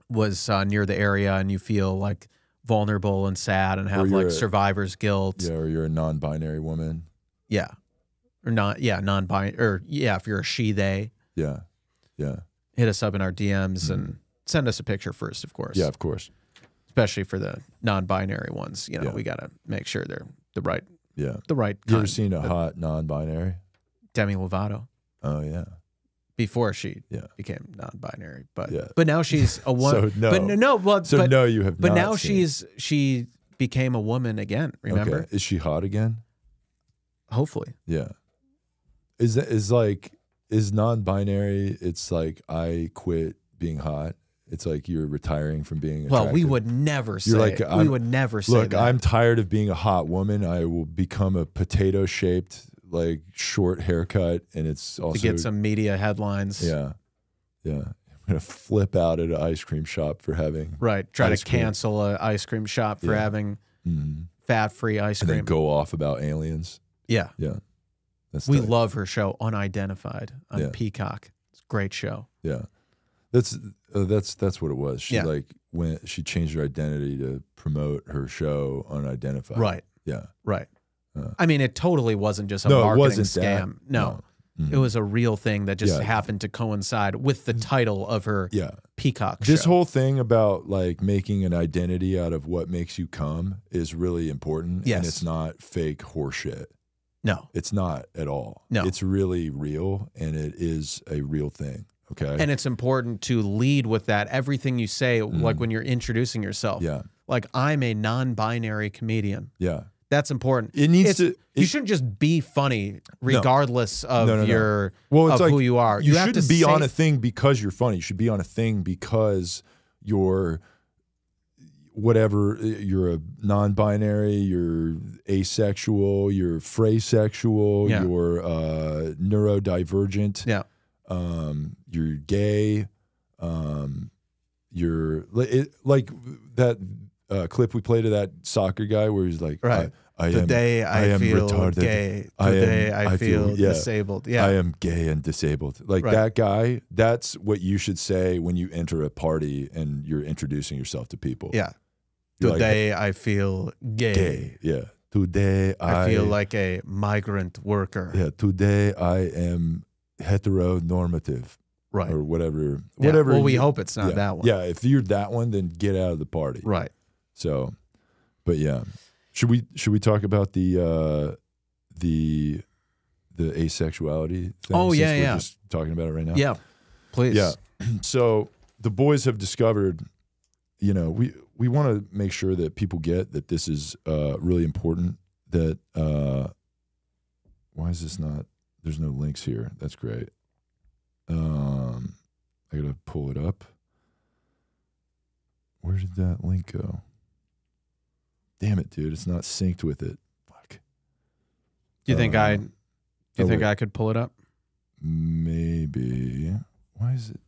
was near the area and you feel like vulnerable and sad and have like survivor's guilt. Yeah, or you're a non-binary woman. Yeah. Or non-binary, or if you're a she, they. Yeah. Hit us up in our DMs and send us a picture first, of course. Yeah, of course. Especially for the non-binary ones. We got to make sure they're the right kind. You ever seen a hot non-binary? Demi Lovato. Oh, yeah. before she Yeah. became non-binary, but Yeah. but now she's a woman. So no. But no, well, So but, no, you have but not now seen. she became a woman again. Remember? Okay. Is she hot again? Hopefully. Yeah. Is non-binary? It's like I quit being hot. It's like you're retiring from being attractive. Well, we would never say. You're like, we would never say Look, that. I'm tired of being a hot woman. I will become a potato-shaped, like short haircut, and it's also to get some media headlines. Yeah, yeah. I'm gonna flip out at an ice cream shop for having Right. Try ice to cream. cancel an ice cream shop for Yeah. having Mhm. fat-free ice and cream. then go off about aliens. Yeah. Yeah, that's We tight. love her show Unidentified on Yeah. Peacock. It's a great show. Yeah, that's what it was. She Yeah. she changed her identity to promote her show Unidentified. Right. Yeah. Right. I mean, it totally wasn't just a No, it marketing wasn't scam. that. No. Mhm. It was a real thing that just Yeah. happened to coincide with the title of her Yeah. Peacock This show. whole thing about like making an identity out of what makes you come is really important. Yes. And it's not fake horseshit. No. It's not at all. No. It's really real, and it is a real thing. Okay. And it's important to lead with that. Everything you say, like when you're introducing yourself. Yeah. Like, I'm a non-binary comedian. Yeah. That's important. It needs to. You shouldn't just be funny regardless of No. your Well, it's of like who you are. You have shouldn't to be say, on a thing because you're funny. You should be on a thing because you're whatever. You're a non-binary. You're asexual. You're phrasexual. Yeah. You're neurodivergent. Yeah. You're gay. You're like that clip we played of that soccer guy where he's like, Right. Today I am feel retarded. gay. Today I feel yeah. disabled. Yeah. I am gay and disabled. Like Right. that guy, that's what you should say when you enter a party and you're introducing yourself to people. Yeah. You're like, Today I feel gay. gay. Yeah. Today I feel like a migrant worker. Yeah. Today I am heteronormative. Right. Or whatever. Yeah. Whatever. Well, we hope it's not yeah. that one. Yeah. If you're that one, then get out of the party. Right. So, but yeah. Should we talk about the asexuality thing? Oh, yeah, since we're yeah. just talking about it right now. Yeah. Please. Yeah. So the boys have discovered, we want to make sure that people get that this is really important. That why is this not? There's no links here. That's great. I gotta pull it up. Where did that link go? Damn it, dude! It's not synced with it. Fuck. Do you think I wait. I could pull it up? Maybe. Why is it?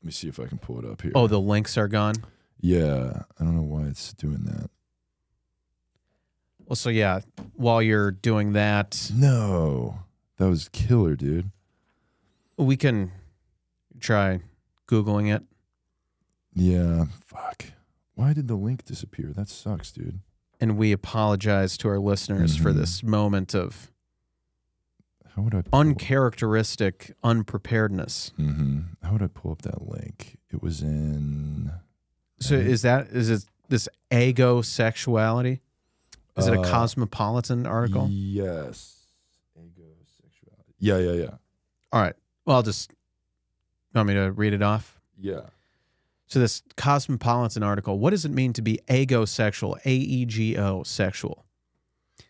Let me see if I can pull it up here. Oh, the links are gone. Yeah, I don't know why it's doing that. Well, so yeah, while you're doing that, No, that was killer, dude. we can try Googling it. Yeah, fuck. Why did the link disappear? That sucks, dude. And we apologize to our listeners for Mhm. this moment of How would I pull, uncharacteristic unpreparedness. How would I pull up that link? It was in. So is it this agosexuality? Is it a Cosmopolitan article? Yes. Agosexuality. Yeah. All right. Well, I'll just want me to read it off. Yeah. So this Cosmopolitan article, what does it mean to be agosexual, A-E-G-O, sexual?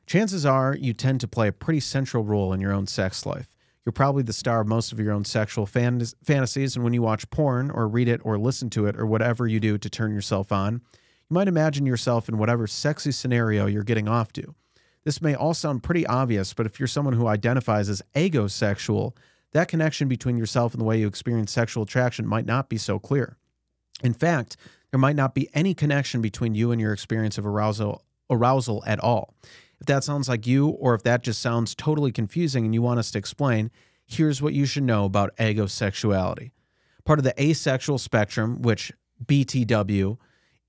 Chances are you tend to play a pretty central role in your own sex life. You're probably the star of most of your own sexual fantasies, and when you watch porn or read it or listen to it or whatever you do to turn yourself on, you might imagine yourself in whatever sexy scenario you're getting off to. This may all sound pretty obvious, but if you're someone who identifies as agosexual, that connection between yourself and the way you experience sexual attraction might not be so clear. In fact, there might not be any connection between you and your experience of arousal at all. If that sounds like you, or if that just sounds totally confusing and you want us to explain, here's what you should know about agosexuality. Part of the asexual spectrum, which BTW,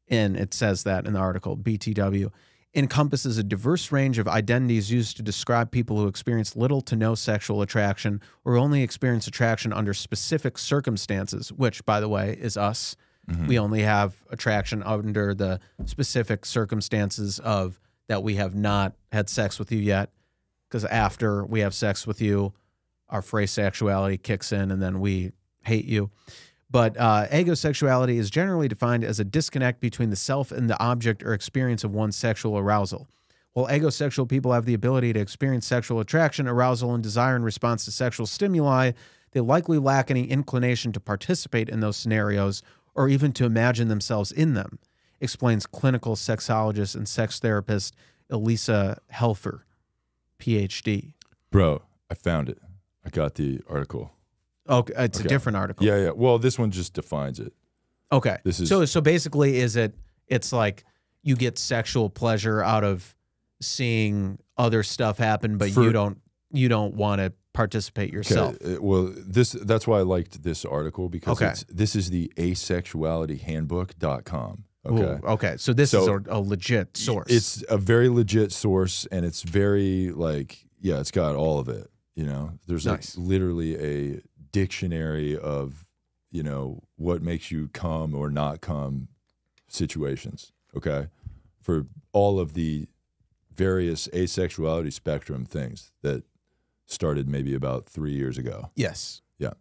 and it says that in the article, BTW, encompasses a diverse range of identities used to describe people who experience little to no sexual attraction or only experience attraction under specific circumstances, which, by the way, is us. We only have attraction under the specific circumstances of that we have not had sex with you yet, because after we have sex with you, our phrasexuality kicks in, and then we hate you. But agosexuality is generally defined as a disconnect between the self and the object or experience of one's sexual arousal. While agosexual people have the ability to experience sexual attraction, arousal, and desire in response to sexual stimuli, they likely lack any inclination to participate in those scenarios or even to imagine themselves in them, explains clinical sexologist and sex therapist Elisa Helfer, PhD. Bro, I found it. I got the article. Okay, it's a different article. Yeah, yeah. Well, this one just defines it. Okay. This is so basically it's like you get sexual pleasure out of seeing other stuff happen, but you don't want to participate yourself. Okay. Well, that's why I liked this article, because this is the asexualityhandbook.com. Okay. Ooh, okay. So this is a legit source. It's a very legit source, and it's very it's got all of it. You know, there's nice. Literally a dictionary of, what makes you come or not come situations. Okay. For all of the various asexuality spectrum things that started maybe about 3 years ago. Yes. Yeah.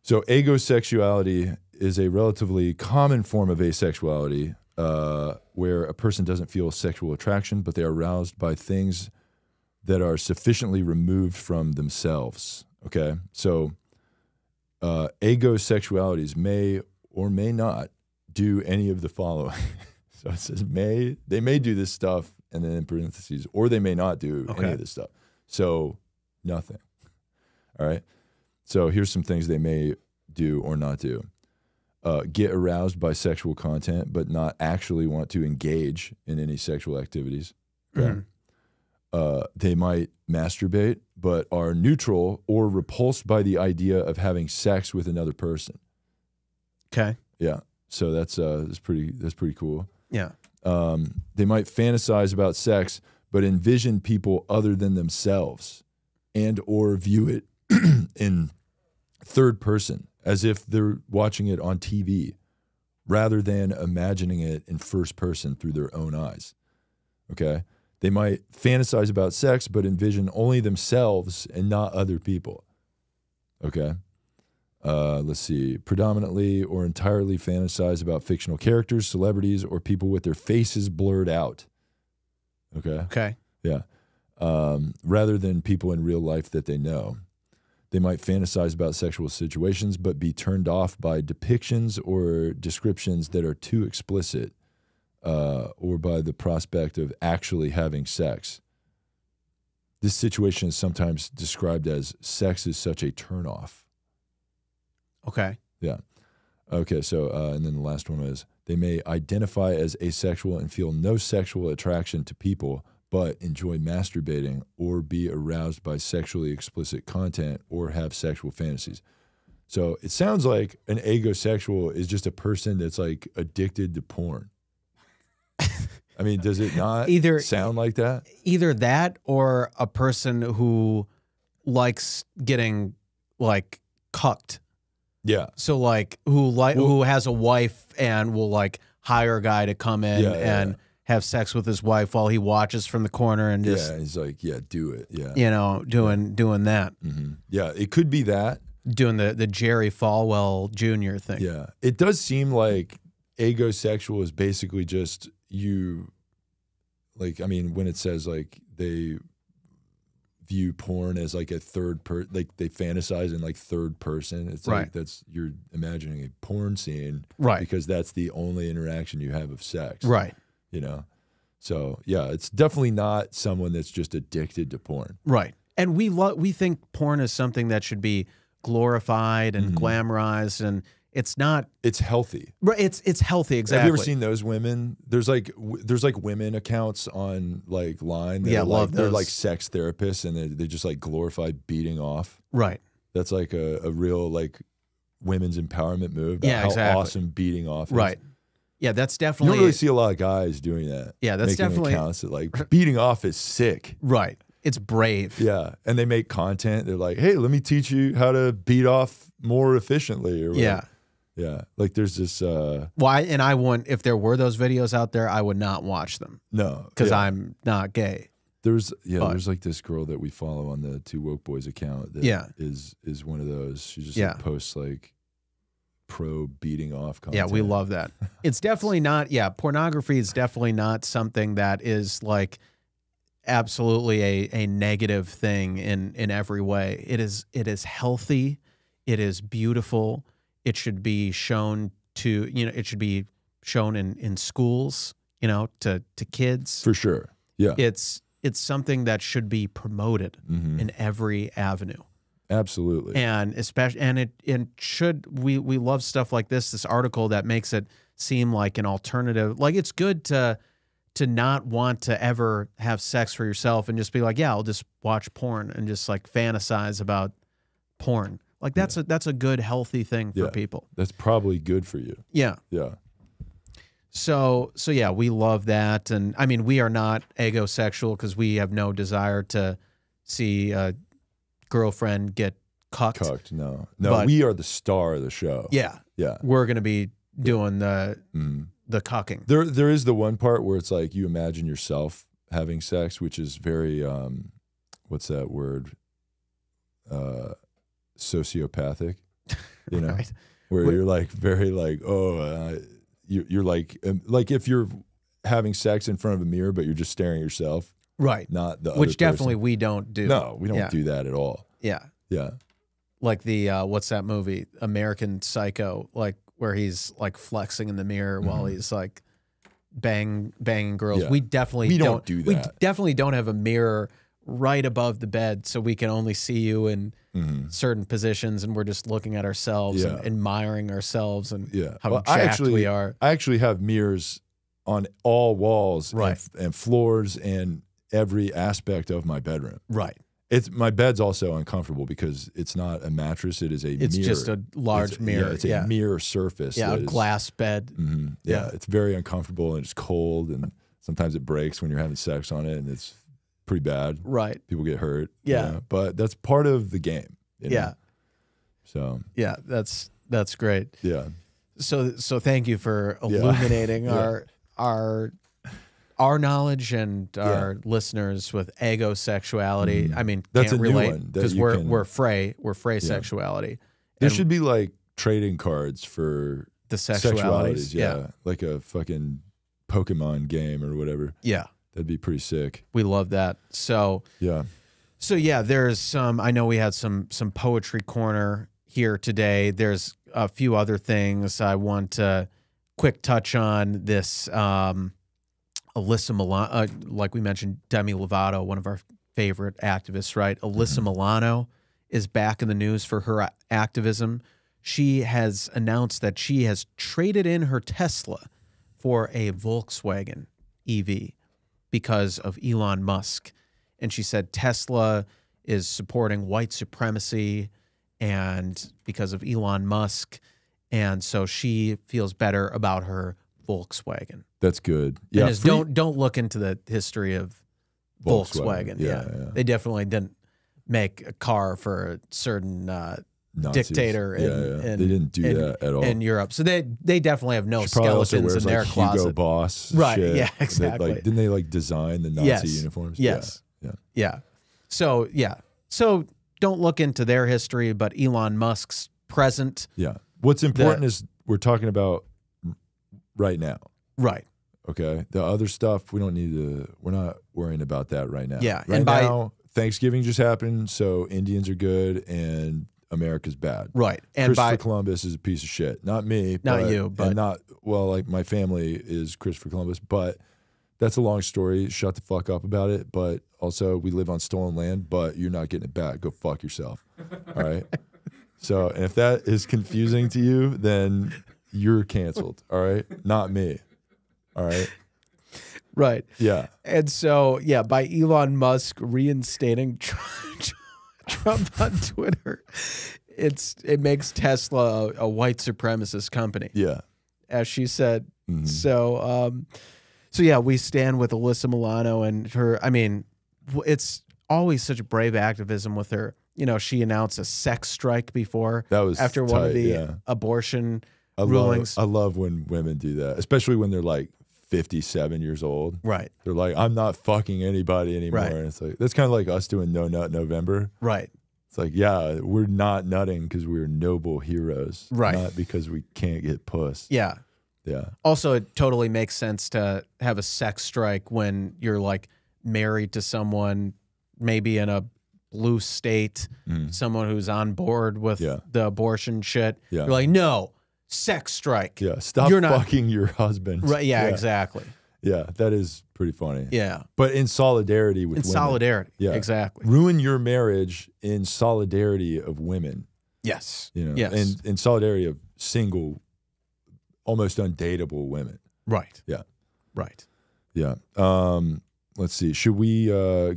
So agosexuality is a relatively common form of asexuality where a person doesn't feel sexual attraction, but they are aroused by things that are sufficiently removed from themselves. Okay. So agosexualities may or may not do any of the following. So it says they may do this stuff, and then in parentheses, or they may not do any of this stuff. So nothing. All right. So here's some things they may do or not do. Get aroused by sexual content, but not actually want to engage in any sexual activities. Okay. They might masturbate, but are neutral or repulsed by the idea of having sex with another person. Okay. Yeah. So that's pretty cool. Yeah. They might fantasize about sex, but envision people other than themselves and or view it in third person, as if they're watching it on TV, rather than imagining it in first person through their own eyes. Okay? They might fantasize about sex, but envision only themselves and not other people. Okay? Let's see. Predominantly or entirely fantasize about fictional characters, celebrities, or people with their faces blurred out. Okay? Okay. Yeah. Rather than people in real life that they know. They might fantasize about sexual situations, but be turned off by depictions or descriptions that are too explicit, or by the prospect of actually having sex. This situation is sometimes described as sex is such a turnoff. Okay. Yeah. Okay, so, and then the last one is, they may identify as asexual and feel no sexual attraction to people, but enjoy masturbating or be aroused by sexually explicit content or have sexual fantasies. So it sounds like an agosexual is just a person that's like addicted to porn. I mean, does it not sound like that? Either that or a person who likes getting like cucked. Yeah. So like who has a wife and will like hire a guy to come in and have sex with his wife while he watches from the corner and just he's like, do it. Yeah. Doing that. Mm-hmm. Yeah, it could be that. Doing the Jerry Falwell Jr. thing. Yeah. It does seem like agosexual is basically just you, like, I mean, when it says like they view porn as like a like they fantasize in like third person, it's like you're imagining a porn scene, right? Because that's the only interaction you have of sex, right? So yeah, it's definitely not someone that's just addicted to porn, right? And we think porn is something that should be glorified and glamorized, and it's not. It's healthy. Right. It's healthy. Exactly. Have you ever seen those women? There's like women accounts on like line. That love those. They're like sex therapists, and they just like glorify beating off. Right. That's like a real like women's empowerment move. About how awesome beating off is. Right. Yeah, that's definitely. You don't really see a lot of guys doing that. Yeah, that's making definitely accounts that like beating off is sick. Right. It's brave. Yeah, and they make content. They're like, hey, let me teach you how to beat off more efficiently. Or yeah. Yeah, like there's this. And I wouldn't. If there were those videos out there, I would not watch them. No, because I'm not gay. There's But- there's like this girl that we follow on the Two Woke Boys account that Yeah. is one of those. She just Yeah. like, posts like pro beating off content. Yeah, we love that. It's definitely not, pornography is definitely not something that is like absolutely a negative thing in every way. It is healthy, it is beautiful. It should be shown to, it should be shown in schools, to kids. for sure. Yeah, It's something that should be promoted Mhm. in every avenue. absolutely. And especially, it should, we love stuff like this article that makes it seem like an alternative. Like, it's good to not want to ever have sex for yourself and just be like, yeah, I'll just watch porn and just like fantasize about porn. Like, that's a good, healthy thing for Yeah. people. That's probably good for you. Yeah. Yeah, So yeah, we love that. And I mean, we are not egosexual because we have no desire to see a girlfriend get cucked. cucked. No, But- we are the star of the show. Yeah. yeah. We're going to be doing the Mhm. cucking. There is the one part where it's like you imagine yourself having sex, which is very what's that word? Sociopathic. You know, Right. where you're like very like you're like if you're having sex in front of a mirror, but you're just staring at yourself, Right. not the Which other definitely person. we don't do. No, we don't Yeah. do that at all. Yeah. Yeah, Like the, what's that movie? American Psycho, like where he's like flexing in the mirror while he's like banging girls. Yeah. We definitely We don't do We that. definitely don't have a mirror right above the bed so we can only see you in Mhm. certain positions and we're just looking at ourselves Yeah. and admiring ourselves and yeah. how Well, jacked we are. I actually have mirrors on all walls, Right. and floors, and every aspect of my bedroom. Right. It's my bed's also uncomfortable because it's not a mattress; it is a It's mirror. just a large It's- mirror. Yeah, it's a mirror surface. Yeah, that a is- glass bed. Mhm. Yeah. Yeah, it's very uncomfortable and it's cold, and sometimes it breaks when you're having sex on it, and it's pretty bad. Right. People get hurt. you Yeah. know, but that's part of the game. you know? Yeah. So Yeah. That's great. yeah, So thank you for Yeah. illuminating Yeah. our knowledge and Yeah. our listeners with egosexuality. I mean, That's can't a new relate one that because you we're can- we're fray sexuality. there And should be like trading cards for the sexualities. Yeah, like a fucking Pokemon game or whatever. Yeah. That'd be pretty sick. We love that. So Yeah. yeah, there's some. I know we had some poetry corner here today. There's a few other things I want to quick touch on. This Alyssa Milano, like we mentioned, Demi Lovato, one of our favorite activists, right? Alyssa Milano is back in the news for her activism. She has announced that she has traded in her Tesla for a Volkswagen EV because of Elon Musk. And she said Tesla is supporting white supremacy and because of Elon Musk. And so she feels better about her Volkswagen. That's good. Yeah, Yeah. and just don't look into the history of Volkswagen. Yeah, Yeah. yeah. They definitely didn't make a car for a certain Nazis. dictator in, Yeah. in They didn't do that at all. in Europe. So they definitely have no She probably also skeletons wears, in their like, closet. Hugo Boss. Right, shit. yeah, They, exactly. like, didn't they like design the Nazi Yes. uniforms? Yes. Yeah. Yeah. So don't look into their history, but Elon Musk's present. Yeah. What's important is we're talking about right now. Right. Okay. The other stuff we're not worrying about that right now. Yeah, Right and by- now, Thanksgiving just happened, so Indians are good and America's bad. Right. And Christopher Columbus is a piece of shit. Not me. Not you, but- and not like my family is Christopher Columbus, but that's a long story. Shut the fuck up about it. But also, we live on stolen land, but you're not getting it back. Go fuck yourself. All right. So, and if that is confusing to you, then you're canceled. All right. Not me. All right. right. Yeah. And so, by Elon Musk reinstating Trump on Twitter, it makes Tesla a white supremacist company, Yeah. as she said. Mhm. So we stand with Alyssa Milano and her. I mean, it's always such brave activism with her. You know, she announced a sex strike before. That was after one of tight, the yeah. abortion I rulings. love when women do that, especially when they're like 57 years old. Right. They're like, I'm not fucking anybody anymore. Right. And it's like, that's kind of like us doing No Nut November. Right. It's like, yeah, we're not nutting because we're noble heroes. Right. Not because we can't get puss. Yeah. Yeah. Also, it totally makes sense to have a sex strike when you're like married to someone, maybe in a blue state, someone who's on board with the abortion shit. Yeah. You're like, no, sex strike. Yeah. Stop You're not fucking your husband. right. Yeah, exactly. Yeah. That is pretty funny. Yeah. But in solidarity with women. Solidarity. Yeah. Exactly. Ruin your marriage in solidarity of women. Yes. You know, Yes. and in solidarity of single, almost undateable women. Right. Yeah. Right. Yeah. Let's see. Should we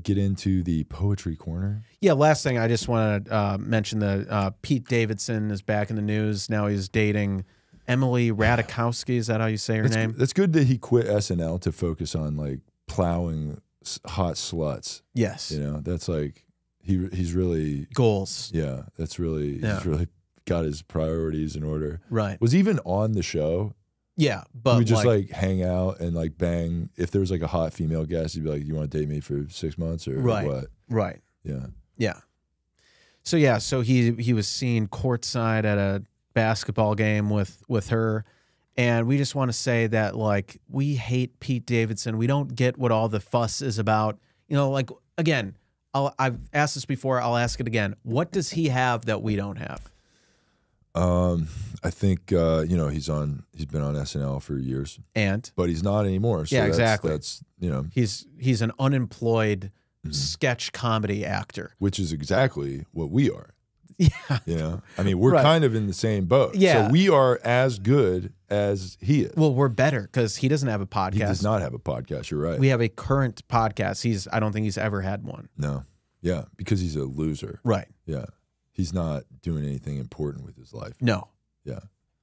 get into the poetry corner? Yeah. Last thing, I just want to mention that Pete Davidson is back in the news. Now he's dating Emily Ratajkowski. Is that how you say her name? That's good that he quit SNL to focus on like plowing hot sluts. Yes. You know, that's like he's really goals. Yeah. That's really he's really got his priorities in order. Right. Was he even on the show? Yeah, but we just like hang out and like bang. If there was like a hot female guest, he'd be like, "You want to date me for 6 months or what?" Right. Yeah. Yeah. So he was seen courtside at a basketball game with her, and we just want to say that like we hate Pete Davidson. We don't get what all the fuss is about. You know, like again, I've asked this before. I'll ask it again. What does he have that we don't have? I think you know he's been on SNL for years, but he's not anymore. So exactly. That's you know he's an unemployed sketch comedy actor, which is exactly what we are. Yeah, you know, I mean we're kind of in the same boat. Yeah, so we are as good as he is. Well, we're better because he doesn't have a podcast. He does not have a podcast. You're right. We have a current podcast. I don't think he's ever had one. No, yeah, because he's a loser. Right. Yeah. He's not doing anything important with his life. No. Yeah.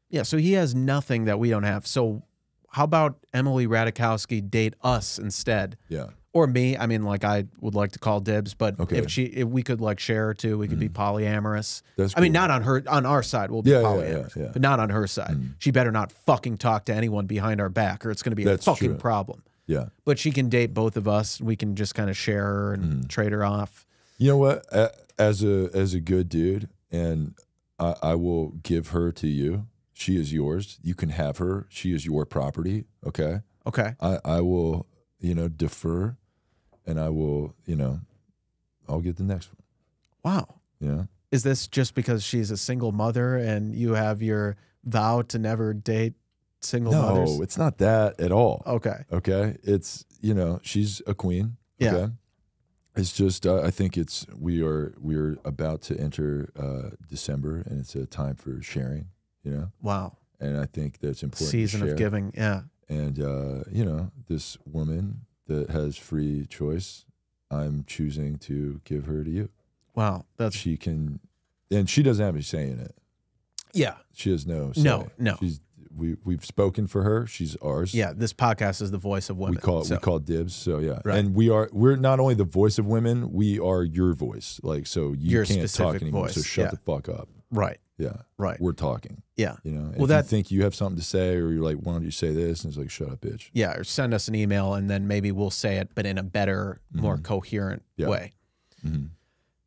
Yeah, so he has nothing that we don't have. So how about Emily Ratajkowski date us instead? Yeah. Or me. I mean, like I would like to call dibs, but okay. if we could like share her too, we could be polyamorous. That's cool. I mean, not on our side, we'll be polyamorous, but not on her side. She better not fucking talk to anyone behind our back or it's going to be a fucking problem. Yeah. But she can date both of us. We can just kind of share her and trade her off. You know what? As a good dude, and I will give her to you. She is yours. You can have her. She is your property. Okay. Okay. I will, you know, defer, and I will, you know, I'll get the next one. Wow. Yeah. Is this just because she's a single mother and you have your vow to never date single mothers? No, it's not that at all. Okay. Okay. It's, you know, she's a queen. Yeah. Okay? It's just I think we're about to enter December, and it's a time for sharing, you know. Wow. And I think that's important. Season to share. of giving, yeah. And you know, this woman that has free choice, I'm choosing to give her to you. Wow, she can, and she doesn't have any say in it. Yeah, she has no say. No. We've spoken for her. She's ours. Yeah, this podcast is the voice of women. We call dibs. So yeah, right. And we're not only the voice of women, we are your voice. Like so, you can't talk anymore. Voice. So shut the fuck up. Right. Yeah. Right. We're talking. Yeah. You know. Well, if you think you have something to say, or you're like, why don't you say this? And it's like, shut up, bitch. Yeah. Or send us an email, and then maybe we'll say it, but in a better, more coherent way. Mm-hmm.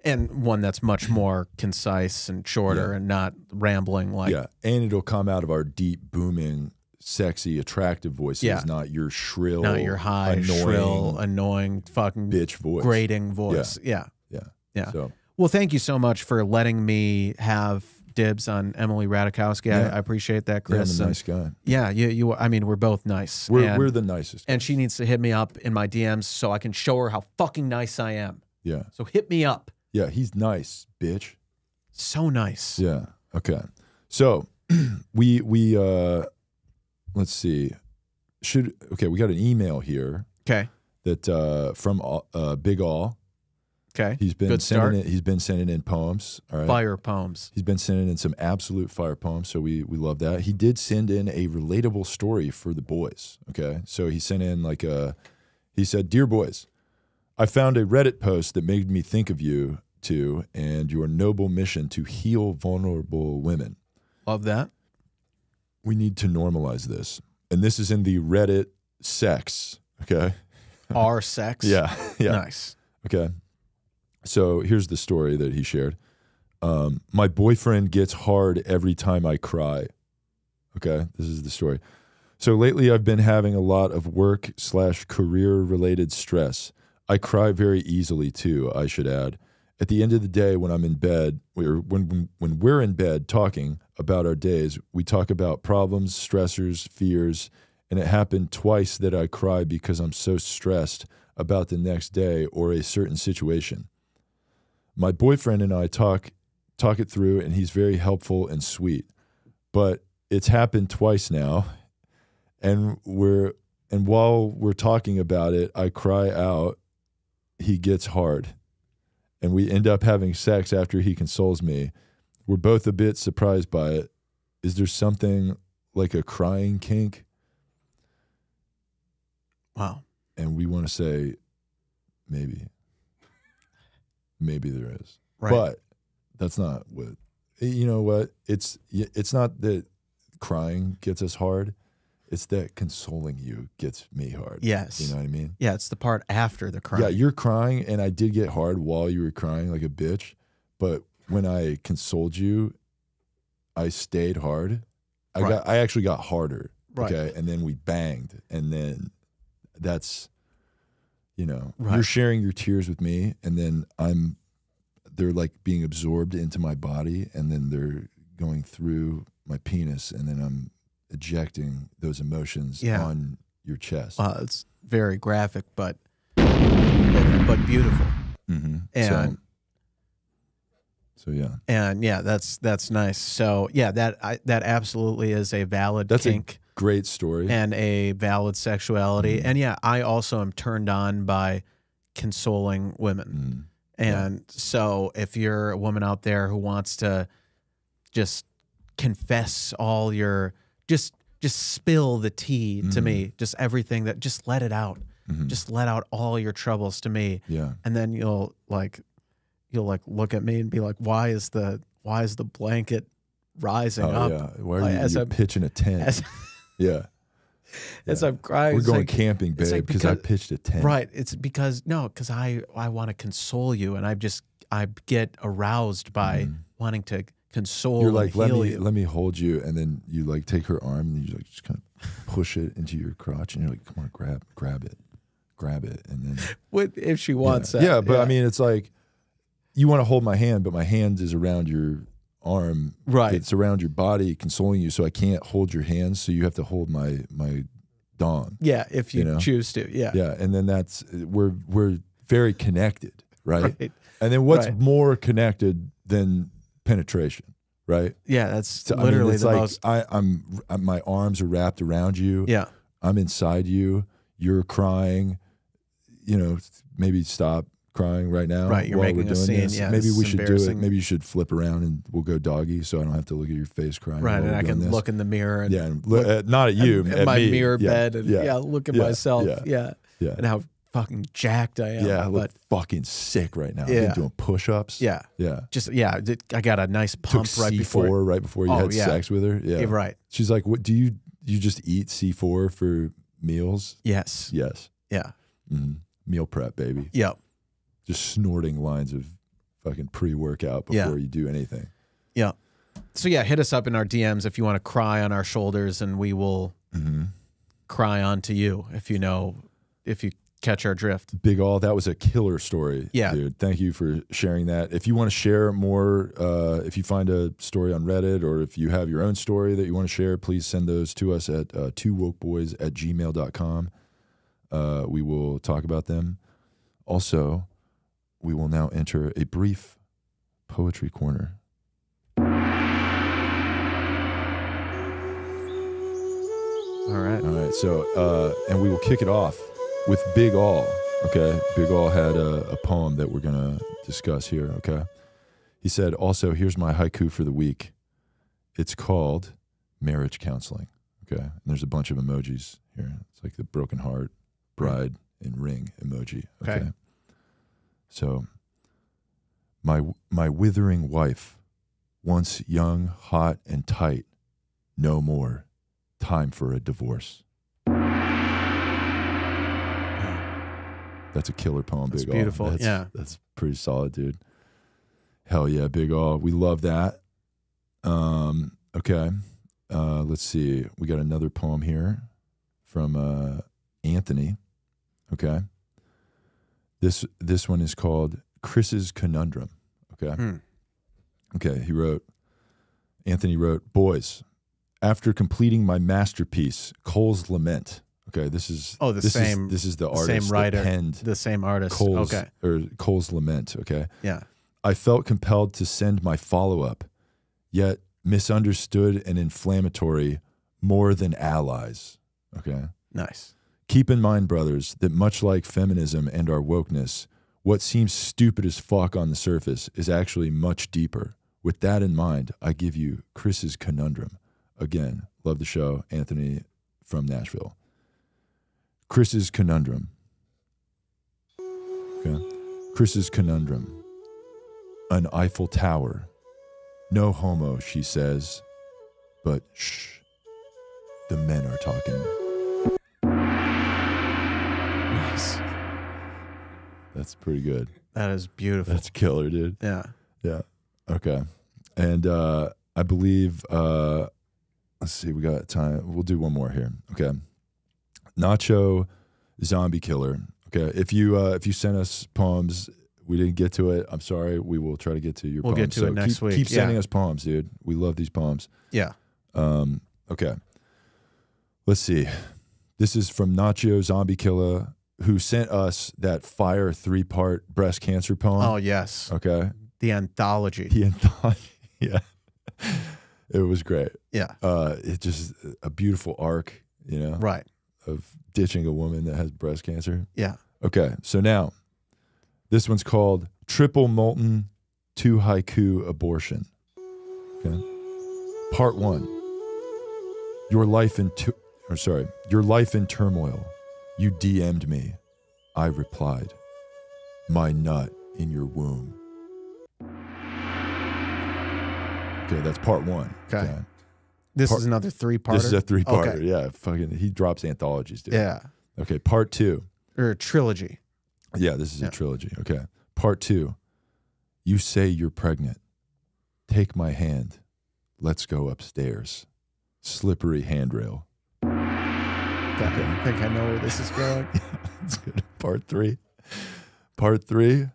And one that's much more concise and shorter and not rambling like. Yeah. And it'll come out of our deep, booming, sexy, attractive voices, not your shrill, not your high, annoying, shrill, annoying, fucking bitch voice, grating voice. Yeah. So, well, thank you so much for letting me have dibs on Emily Ratajkowski. I appreciate that, Chris. Yeah, I'm a nice guy. Yeah, you. I mean, we're both nice. We're the nicest. And she needs to hit me up in my DMs so I can show her how fucking nice I am. Yeah. So hit me up. Yeah, he's nice, bitch. So nice. Yeah. Okay. So we let's see. We got an email here. Okay. That from Big All. Okay. He's been sending in poems. All right. Fire poems. He's been sending in some absolute fire poems, so we love that. He did send in a relatable story for the boys. Okay. So he sent in he said, "Dear boys, I found a Reddit post that made me think of you two and your noble mission to heal vulnerable women. Love that. We need to normalize this." And this is in the Reddit sex. Okay. Our sex. Yeah. Yeah. Nice. Okay. So here's the story that he shared. My boyfriend gets hard every time I cry. Okay. This is the story. So lately I've been having a lot of work/career related stress. I cry very easily too, I should add. At the end of the day, when I'm in bed, when we're in bed talking about our days, we talk about problems, stressors, fears, and it happened twice that I cry because I'm so stressed about the next day or a certain situation. My boyfriend and I talk it through, and he's very helpful and sweet. But it's happened twice now, and while we're talking about it, I cry out. He gets hard, and we end up having sex after he consoles me. We're both a bit surprised by it. Is there something like a crying kink? Wow. And we want to say maybe there is. Right. But that's not what, you know what? It's not that crying gets us hard. It's that consoling you gets me hard. Yes. You know what I mean? Yeah, it's the part after the crying. Yeah, you're crying, and I did get hard while you were crying like a bitch. But when I consoled you, I stayed hard. I actually got harder. Right. Okay. And then we banged. And then that's, you know, Right. you're sharing your tears with me, and then they're like being absorbed into my body, and then they're going through my penis, and then I'm ejecting those emotions on your chest. It's very graphic, but beautiful. Mm-hmm. And so yeah, and yeah, that's nice. So yeah, that absolutely is a valid kink. Great story and a valid sexuality. And yeah, I also am turned on by consoling women. And so if you're a woman out there who wants to just confess all your, just spill the tea to me, just everything that, just let it out. Just let out all your troubles to me. Yeah. And then you'll look at me and be like, why is the blanket rising up? Yeah. Why are you pitching a tent? Yeah. As I'm crying. We're going camping, babe, because I pitched a tent. Right. It's because I want to console you, and I get aroused by wanting to console. You're like, and heal you. let me hold you, and then you like take her arm and you like just kind of push it into your crotch, and you're like, come on, grab it, and then if she wants that. Yeah, but I mean, it's like you want to hold my hand, but my hand is around your arm, right? It's around your body, consoling you, so I can't hold your hands, so you have to hold my dong. Yeah, if you choose to. Yeah, yeah, and then that's we're very connected, right? And then what's more connected than penetration, right? Yeah, that's literally it's the like most. I'm my arms are wrapped around you. Yeah, I'm inside you. You're crying. You know, maybe stop crying right now. Right, you're while making we're a doing scene. this. Yeah, maybe we should do it. embarrassing. Maybe you should flip around and we'll go doggy, so I don't have to look at your face crying. Right, while and we're I doing can this. look in the mirror. And and not at you, at at my me. mirror bed, and look at myself. Yeah, and how fucking jacked I am. Yeah, I look fucking sick right now. Yeah. I'm doing push-ups. Yeah, yeah. I got a nice pump Took right C4 right before you had sex with her. Yeah, right. She's like, "What do you just eat C4 for meals?" Yes. Yes. Yeah. Meal prep, baby. Yep. Just snorting lines of fucking pre-workout before you do anything. Yeah. So yeah, hit us up in our DMs if you want to cry on our shoulders, and we will cry onto you if you catch our drift. Big All, that was a killer story. Yeah. Dude, thank you for sharing that. If you want to share more, if you find a story on Reddit, or if you have your own story that you want to share, please send those to us at twowokeboys@gmail.com. We will talk about them. Also, we will now enter a brief poetry corner. All right. So, and we will kick it off with Big All. Okay. Big All had a poem that we're going to discuss here. Okay. He said, also, here's my haiku for the week. It's called Marriage Counseling. Okay. And there's a bunch of emojis here. It's like the broken heart, bride, and ring emoji. Okay. So, my withering wife, once young, hot, and tight, no more. Time for a divorce. That's a killer poem, That's Big beautiful. All. That's pretty solid, dude. Hell yeah, Big All. We love that. Okay. Let's see. We got another poem here from Anthony. Okay. This one is called Chris's Conundrum. Okay. Okay. Anthony wrote, boys, after completing my masterpiece, Cole's Lament. Okay, this is the artist same writer, that penned the same artist. Cole's Lament. Okay, yeah. I felt compelled to send my follow-up, yet misunderstood and inflammatory more than allies. Okay, nice. Keep in mind, brothers, that much like feminism and our wokeness, what seems stupid as fuck on the surface is actually much deeper. With that in mind, I give you Chris's Conundrum. Again, love the show, Anthony from Nashville. Chris's Conundrum. Okay. Chris's Conundrum. An Eiffel Tower. No homo, she says. But shh. The men are talking. Nice. That's pretty good. That is beautiful. That's killer, dude. Yeah. Yeah. Okay. And I believe let's see, we got time. We'll do one more here. Okay. Nacho Zombie Killer. Okay. If you sent us poems, we didn't get to it, I'm sorry. We will try to get to your poems. We'll get to it next week. Keep sending us poems, dude. We love these poems. Yeah. Okay. Let's see. This is from Nacho Zombie Killer, who sent us that fire 3-part breast cancer poem. Oh, yes. Okay. The anthology. The anthology. Yeah. It was great. Yeah. It just a beautiful arc, you know? Right. Of ditching a woman that has breast cancer. Yeah. Okay. So now, this one's called Triple Molten 2 Haiku Abortion. Okay. Part 1. Your life in turmoil. You DM'd me. I replied. My nut in your womb. Okay, that's part 1. Okay. This is another 3-parter? This is a 3-parter. Okay. Yeah. Fucking, he drops anthologies, dude. Yeah. Okay, part 2. Or a trilogy. Yeah, this is a trilogy. Okay. Part 2. You say you're pregnant. Take my hand. Let's go upstairs. Slippery handrail. Okay. I think I know where this is going. That's good. Part 3. Part 3.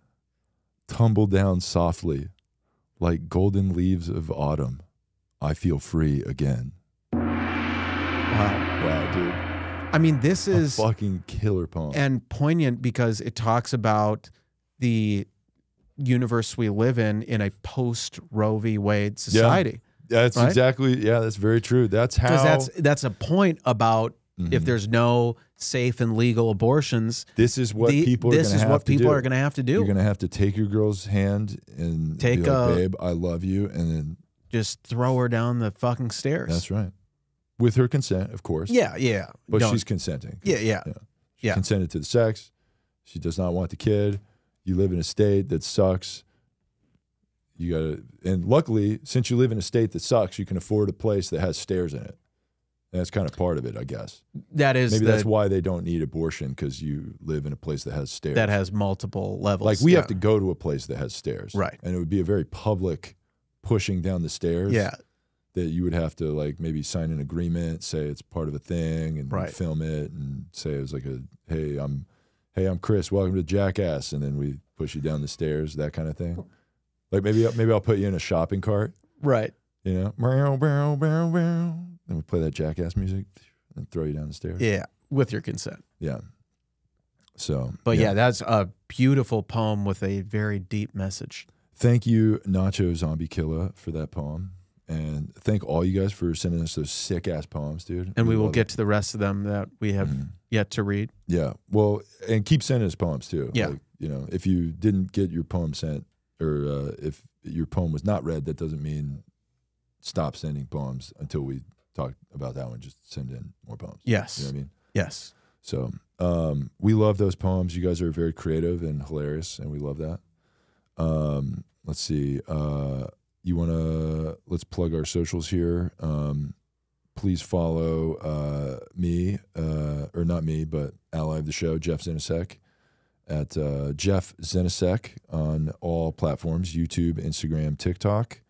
Tumble down softly. Like golden leaves of autumn. I feel free again. Wow, dude. I mean, this is a fucking killer poem. And poignant because it talks about the universe we live in a post Roe v. Wade society. Yeah, that's right? exactly, that's very true. That's how. Because that's a point about if there's no safe and legal abortions. This is what people are going to have to do. This is what people are going to have to do. You're going to have to take your girl's hand and be like, babe, I love you, and then just throw her down the fucking stairs. That's right. With her consent, of course. Yeah, yeah. But she's consenting. Yeah. She consented to the sex. She does not want the kid. You live in a state that sucks. You gotta, and luckily, since you live in a state that sucks, you can afford a place that has stairs in it. And that's kind of part of it, I guess. That is maybe that's why they don't need abortion, because you live in a place that has stairs. That has multiple levels. Like we have to go to a place that has stairs, right? And it would be a very public pushing down the stairs. Yeah. That you would have to like maybe sign an agreement, say it's part of a thing, and film it, and say it was like a hey I'm Chris, welcome to Jackass, and then we push you down the stairs, that kind of thing. Like maybe I'll put you in a shopping cart, right? You know, and we play that Jackass music and throw you down the stairs. Yeah, with your consent. Yeah. So, but yeah, that's a beautiful poem with a very deep message. Thank you, Nacho Zombie Killer, for that poem. And thank all you guys for sending us those sick-ass poems, dude. And we will get to the rest of them that we have yet to read. Yeah. Well, and keep sending us poems, too. Yeah. Like, you know, if you didn't get your poem sent, or if your poem was not read, that doesn't mean stop sending poems until we talk about that one. Just send in more poems. Yes. You know what I mean? Yes. So we love those poems. You guys are very creative and hilarious, and we love that. Let's see. Let's plug our socials here. Please follow me, or not me, but ally of the show, Jeff Zinasek, at Jeff Zenasek on all platforms, YouTube, Instagram, TikTok.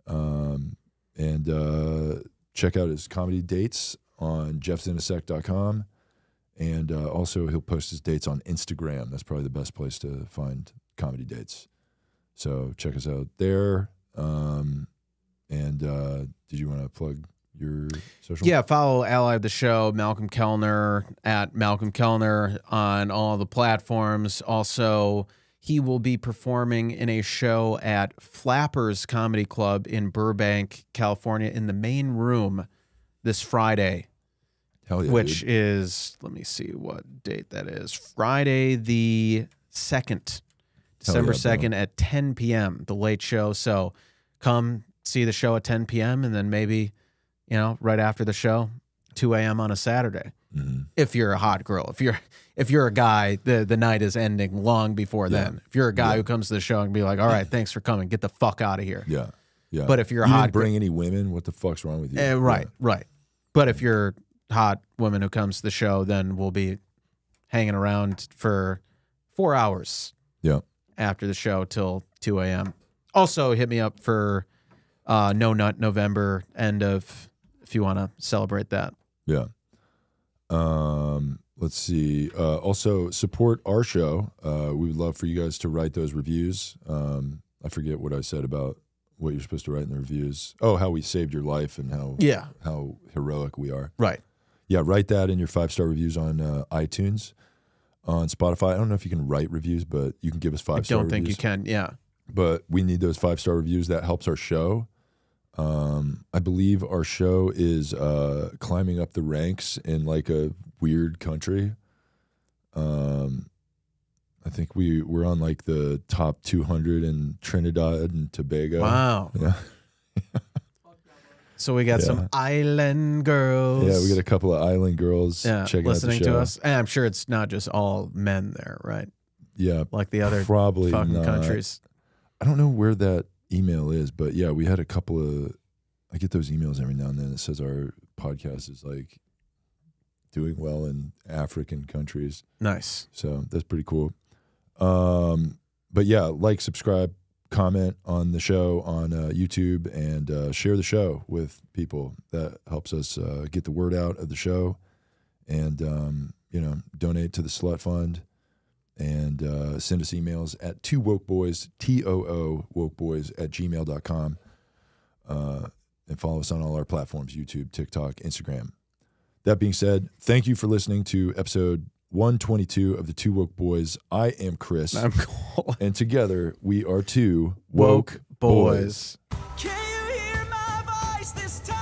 And check out his comedy dates on jeffzenasek.com. And also he'll post his dates on Instagram. That's probably the best place to find comedy dates. So check us out there. Did you want to plug your social? Yeah, follow ally of the show, Malcolm Kellner, at Malcolm Kellner on all the platforms. Also, he will be performing in a show at Flappers Comedy Club in Burbank, California, in the main room this Friday. Hell yeah, which dude. is, let me see what date that is. Friday the 2nd, December 2nd at 10 p.m., the late show. So come see the show at 10 p.m. and then maybe, right after the show, 2 a.m. on a Saturday. Mm-hmm. If you're a hot girl. If you're a guy, the night is ending long before then. If you're a guy who comes to the show and be like, all right, thanks for coming, get the fuck out of here. Yeah. Yeah. But if you're a you hot didn't bring any women, what the fuck's wrong with you? right. But if you're hot woman who comes to the show, then we'll be hanging around for 4 hours after the show till 2 a.m. Also, hit me up for No Nut November if you want to celebrate that. Yeah. Let's see. Also, support our show. We would love for you guys to write those reviews. I forget what I said about what you're supposed to write in the reviews. Oh, how we saved your life and how heroic we are. Right. Yeah, write that in your 5-star reviews on iTunes, on Spotify. I don't know if you can write reviews, but you can give us 5-star reviews. I don't think you can, yeah. But we need those 5-star reviews. That helps our show. I believe our show is climbing up the ranks in like a weird country. I think we're on like the top 200 in Trinidad and Tobago. Wow. Yeah. So we got some island girls. Yeah, we got a couple of island girls checking listening out the show. to us. And I'm sure it's not just all men there, right? Yeah. Like the other probably fucking not. countries. I don't know where that email is, but yeah, we had a couple of, I get those emails every now and then that says our podcast is like doing well in African countries. Nice. So that's pretty cool. But yeah, like, subscribe, comment on the show on YouTube, and share the show with people. That helps us get the word out of the show, and donate to the Slut Fund, and send us emails at TooWokeBoys, TOO wokeboys @gmail.com, and follow us on all our platforms: YouTube, TikTok, Instagram. That being said, thank you for listening to episode 122 of the Two Woke Boys. I am Chris. I'm Cole. And together we are two Woke Boys. Can you hear my voice this time?